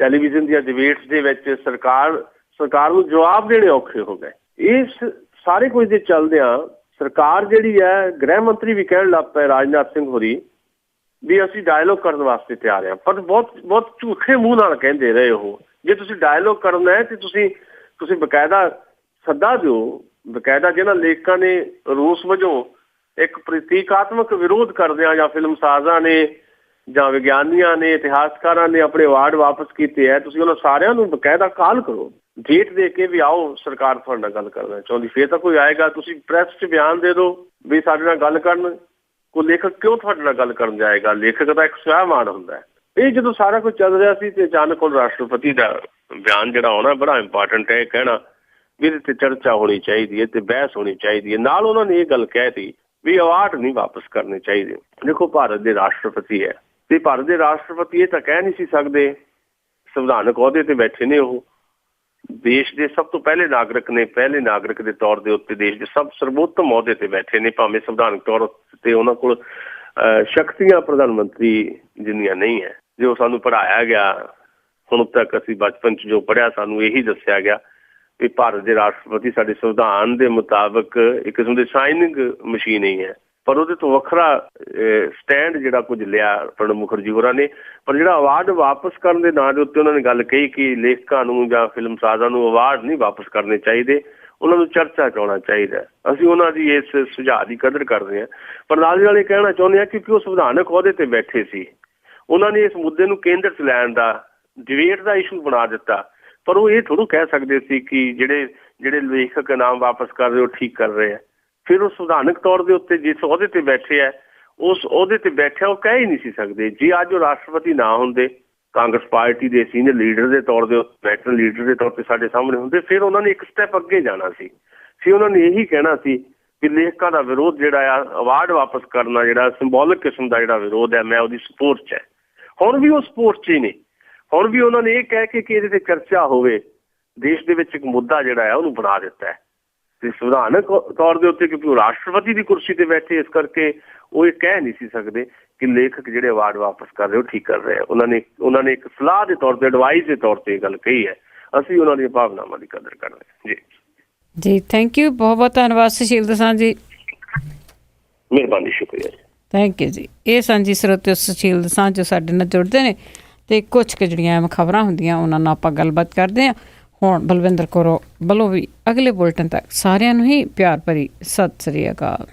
ਟੈਲੀਵਿਜ਼ਨ ਦੀਆਂ ਡਿਬੇਟਸ ਦੇ ਵਿੱਚ ਸਰਕਾਰ ਨੂੰ ਜਵਾਬ ਦੇਣੇ ਔਖੇ ਹੋ ਗਏ। ਇਸ ਸਾਰੇ ਕੁਝ ਦੇ ਚੱਲਦਿਆਂ ਸਰਕਾਰ ਜਿਹੜੀ ਹੈ, ਗ੍ਰਹਿ ਮੰਤਰੀ ਵੀ ਕਹਿਣ ਲੱਗ ਪਏ, ਰਾਜਨਾਥ ਸਿੰਘ ਹੋਰੀ, ਵੀ ਅਸੀਂ ਡਾਇਲੋਗ ਕਰਨ ਵਾਸਤੇ ਤਿਆਰ ਹਾਂ। ਪਰ ਬਹੁਤ ਝੂਠੇ ਮੂੰਹ ਨਾਲ ਕਹਿੰਦੇ ਰਹੇ ਉਹ, ਜੇ ਤੁਸੀਂ ਡਾਇਲੋਗ ਕਰਨਾ ਹੈ ਤੇ ਤੁਸੀਂ ਬਕਾਇਦਾ ਸੱਦਾ ਦਿਓ। ਬਕਾਇਦਾ ਜਿਹਨਾਂ ਲੇਖਕਾਂ ਨੇ ਰੂਸ ਵਜੋਂ ਇੱਕ ਪ੍ਰਤੀਕਾਤਮਕ ਵਿਰੋਧ ਕਰਦਿਆਂ, ਜਾਂ ਫਿਲਮਸਾਜ਼ਾਂ ਨੇ, ਜਾਂ ਵਿਗਿਆਨੀਆਂ ਨੇ, ਇਤਿਹਾਸਕਾਰਾਂ ਨੇ ਆਪਣੇ ਅਵਾਰਡ ਵਾਪਸ ਕੀਤੇ ਹੈ, ਤੁਸੀਂ ਉਹਨਾਂ ਸਾਰਿਆਂ ਨੂੰ ਬਕਾਇਦਾ ਕਾਲ ਕਰੋ, ਡੇਟ ਦੇ ਕੇ ਵੀ ਆਓ ਸਰਕਾਰ ਤੁਹਾਡੇ ਨਾਲ ਗੱਲ ਕਰਨਾ ਚਾਹੁੰਦੀ, ਫਿਰ ਤਾਂ ਕੋਈ ਆਏਗਾ। ਤੁਸੀਂ ਪ੍ਰੈਸ 'ਚ ਬਿਆਨ ਦੇ ਦਿਓ ਵੀ ਸਾਡੇ ਨਾਲ ਗੱਲ ਕਰਨ, ਕੋਈ ਲੇਖਕ ਕਿਉਂ ਤੁਹਾਡੇ ਨਾਲ ਗੱਲ ਕਰਨ ਜਾਏਗਾ? ਲੇਖਕ ਦਾ ਇੱਕ ਸਵੈਮਾਨ ਹੁੰਦਾ ਹੈ। ਇਹ ਜਦੋਂ ਸਾਰਾ ਕੁਝ ਚੱਲ ਰਿਹਾ ਸੀ ਤੇ ਅਚਾਨਕ ਉਹ ਰਾਸ਼ਟਰਪਤੀ ਦਾ ਬਿਆਨ ਜਿਹੜਾ ਆਉਣਾ ਬੜਾ ਇੰਪੋਰਟੈਂਟ ਹੈ। ਕਹਿਣਾ ਵੀ ਇਹਦੇ ਤੇ ਚਰਚਾ ਹੋਣੀ ਚਾਹੀਦੀ ਹੈ ਤੇ ਬਹਿਸ ਹੋਣੀ ਚਾਹੀਦੀ ਹੈ। ਨਾਲ ਉਹਨਾਂ ਨੇ ਇਹ ਗੱਲ ਕਹਿ ਦਿੱਤੀ ਵੀ ਅਵਾਰਡ ਨਹੀਂ ਵਾਪਸ ਕਰਨੇ ਚਾਹੀਦੇ। ਦੇਖੋ, ਭਾਰਤ ਦੇ ਰਾਸ਼ਟਰਪਤੀ ਹੈ ਤੇ ਭਾਰਤ ਦੇ ਰਾਸ਼ਟਰਪਤੀ ਇਹ ਤਾਂ ਕਹਿ ਨਹੀਂ ਸੀ ਸਕਦੇ, ਸੰਵਿਧਾਨਕ ਅਹੁਦੇ ਤੇ ਬੈਠੇ ਨੇ, ਉਹ ਦੇਸ਼ ਦੇ ਸਭ ਤੋਂ ਪਹਿਲੇ ਨਾਗਰਿਕ ਨੇ, ਪਹਿਲੇ ਨਾਗਰਿਕ ਦੇ ਤੌਰ ਦੇ ਉੱਤੇ ਦੇਸ਼ ਦੇ ਸਭ ਸਰਵੋਤਮ ਅਹੁਦੇ ਤੇ ਬੈਠੇ ਨੇ। ਭਾਵੇਂ ਸੰਵਿਧਾਨਕ ਤੌਰ ਤੇ ਉਹਨਾਂ ਕੋਲ ਸ਼ਕਤੀਆਂ ਪ੍ਰਧਾਨ ਮੰਤਰੀ ਜਿੰਨੀਆਂ ਨਹੀਂ ਹੈ। ਜੋ ਸਾਨੂੰ ਪੜ੍ਹਾਇਆ ਗਿਆ ਹੁਣ ਤੱਕ, ਅਸੀਂ ਬਚਪਨ 'ਚ ਜੋ ਪੜ੍ਹਿਆ ਸਾਨੂੰ ਇਹੀ ਦੱਸਿਆ ਗਿਆ ਵੀ ਭਾਰਤ ਦੇ ਰਾਸ਼ਟਰਪਤੀ ਸਾਡੇ ਸੰਵਿਧਾਨ ਦੇ ਮੁਤਾਬਕ ਇੱਕ ਕਿਸਮ ਦੀ ਸਾਈਨਿੰਗ ਮਸ਼ੀਨ ਹੀ ਹੈ। ਪਰ ਉਹਦੇ ਤੋਂ ਵੱਖਰਾ ਸਟੈਂਡ ਜਿਹੜਾ ਕੁਝ ਲਿਆ ਪ੍ਰਣਬ ਮੁਖਰਜੀ ਹੋਰਾਂ ਨੇ। ਪਰ ਜਿਹੜਾ ਅਵਾਰਡ ਵਾਪਸ ਕਰਨ ਦੇ ਨਾਂ ਦੇ ਉੱਤੇ ਉਹਨਾਂ ਨੇ ਗੱਲ ਕਹੀ ਕਿ ਲੇਖਕਾਂ ਨੂੰ ਜਾਂ ਫਿਲਮਸਾਜ਼ਾਂ ਨੂੰ ਅਵਾਰਡ ਨਹੀਂ ਵਾਪਸ ਕਰਨੇ ਚਾਹੀਦੇ, ਉਹਨਾਂ ਨੂੰ ਚਰਚਾ 'ਚ ਆਉਣਾ ਚਾਹੀਦਾ। ਅਸੀਂ ਉਹਨਾਂ ਦੀ ਇਸ ਸੁਝਾਅ ਦੀ ਕਦਰ ਕਰਦੇ ਹਾਂ। ਪਰ ਨਾਲ ਇਹ ਕਹਿਣਾ ਚਾਹੁੰਦੇ ਹਾਂ ਕਿਉਂਕਿ ਉਹ ਸੰਵਿਧਾਨਕ ਅਹੁਦੇ ਤੇ ਬੈਠੇ ਸੀ, ਉਹਨਾਂ ਨੇ ਇਸ ਮੁੱਦੇ ਨੂੰ ਕੇਂਦਰ 'ਚ ਲੈਣ ਦਾ, ਡਿਬੇਟ ਦਾ ਇਸ਼ੂ ਬਣਾ ਦਿੱਤਾ। ਪਰ ਉਹ ਇਹ ਥੋੜ੍ਹਾ ਕਹਿ ਸਕਦੇ ਸੀ ਕਿ ਜਿਹੜੇ ਲੇਖਕ ਇਨਾਮ ਵਾਪਸ ਕਰ ਰਹੇ ਉਹ ਠੀਕ ਕਰ ਰਹੇ ਆ। ਫਿਰ ਉਹ ਸੰਵਿਧਾਨਕ ਤੌਰ ਦੇ ਉੱਤੇ ਜਿਸ ਅਹੁਦੇ ਤੇ ਬੈਠੇ ਆ, ਉਸ ਅਹੁਦੇ ਤੇ ਬੈਠਿਆ ਉਹ ਕਹਿ ਹੀ ਨਹੀਂ ਸੀ ਸਕਦੇ। ਜੇ ਅੱਜ ਉਹ ਰਾਸ਼ਟਰਪਤੀ ਨਾ ਹੁੰਦੇ, ਕਾਂਗਰਸ ਪਾਰਟੀ ਦੇ ਸੀਨੀਅਰ ਲੀਡਰ ਦੇ ਤੌਰ ਦੇ ਨੈਸ਼ਨਲ ਲੀਡਰ ਦੇ ਤੌਰ ਤੇ ਸਾਡੇ ਸਾਹਮਣੇ ਹੁੰਦੇ, ਫਿਰ ਉਹਨਾਂ ਨੇ ਇੱਕ ਸਟੈਪ ਅੱਗੇ ਜਾਣਾ ਸੀ। ਫਿਰ ਉਹਨਾਂ ਨੇ ਇਹੀ ਕਹਿਣਾ ਸੀ ਕਿ ਲੇਖਕਾਂ ਦਾ ਵਿਰੋਧ ਜਿਹੜਾ ਆ, ਅਵਾਰਡ ਵਾਪਸ ਕਰਨਾ ਜਿਹੜਾ ਸਿੰਬੋਲਿਕ ਕਿਸਮ ਦਾ ਜਿਹੜਾ ਵਿਰੋਧ ਹੈ, ਮੈਂ ਉਹਦੀ ਸਪੋਰਟ 'ਚ ਹੈ। ਹੁਣ ਵੀ ਉਹ ਸਪੋਰਟ 'ਚ ਹੀ ਨੇ। ਹੁਣ ਵੀ ਉਹਨਾਂ ਨੇ ਇਹ ਕਹਿ ਕੇ ਕਿ ਇਹਦੇ ਤੇ ਚਰਚਾ ਹੋਵੇ, ਦੇਸ਼ ਦੇ ਵਿੱਚ ਇੱਕ ਮੁੱਦਾ ਜਿਹੜਾ ਆ ਉਹਨੂੰ ਬਣਾ ਦਿੱਤਾ ਹੈ। ਤੇ ਸੰਵਿਧਾਨਕ ਤੌਰ ਦੇ ਉੱਤੇ ਕਿਉਂਕਿ ਉਹ ਰਾਸ਼ਟਰਪਤੀ ਦੀ ਕੁਰਸੀ ਤੇ ਬੈਠੇ, ਇਸ ਕਰਕੇ ਉਹ ਇਹ ਕਹਿ ਨਹੀਂ ਸੀ ਸਕਦੇ ਕਿ ਲੇਖਕ ਜਿਹੜੇ ਅਵਾਰਡ ਵਾਪਸ ਕਰ ਰਹੇ ਉਹ ਠੀਕ ਕਰ ਰਹੇ ਆ। ਉਹਨਾਂ ਨੇ ਇੱਕ ਸਲਾਹ ਦੇ ਤੌਰ ਤੇ, ਐਡਵਾਈਸ ਦੇ ਤੌਰ ਤੇ ਇਹ ਗੱਲ ਕਹੀ ਹੈ। ਅਸੀਂ ਉਹਨਾਂ ਦੀਆਂ ਭਾਵਨਾਵਾਂ ਦੀ ਕਦਰ ਕਰਦੇ ਹਾਂ। ਜੀ ਥੈਂਕ ਯੂ, ਬਹੁਤ ਬਹੁਤ ਧੰਨਵਾਦ ਸੁਸ਼ੀਲ ਦਸਾਂਝ ਜੀ। ਮਿਹਰਬਾਨੀ, ਸ਼ੁਕਰੀਆ ਜੀ। ਥੈਂਕ ਯੂ ਜੀ। ਇਹ ਸਾਂਝੀ ਸਰੋਤਿਓ ਸੁਸ਼ੀਲ ਦਸਾਂਝ ਜੋ ਸਾਡੇ ਨਾਲ ਜੁੜਦੇ ਨੇ ਅਤੇ ਕੁਛ ਕੁ ਜਿਹੜੀਆਂ ਅਹਿਮ ਖਬਰਾਂ ਹੁੰਦੀਆਂ ਉਹਨਾਂ ਨਾਲ ਆਪਾਂ ਗੱਲਬਾਤ ਕਰਦੇ ਹਾਂ। ਹੁਣ ਬਲਵਿੰਦਰ ਕੌਰ ਵੱਲੋਂ ਵੀ ਅਗਲੇ ਬੁਲਟਨ ਤੱਕ ਸਾਰਿਆਂ ਨੂੰ ਹੀ ਪਿਆਰ ਭਰੀ ਸਤਿ ਸ੍ਰੀ ਅਕਾਲ।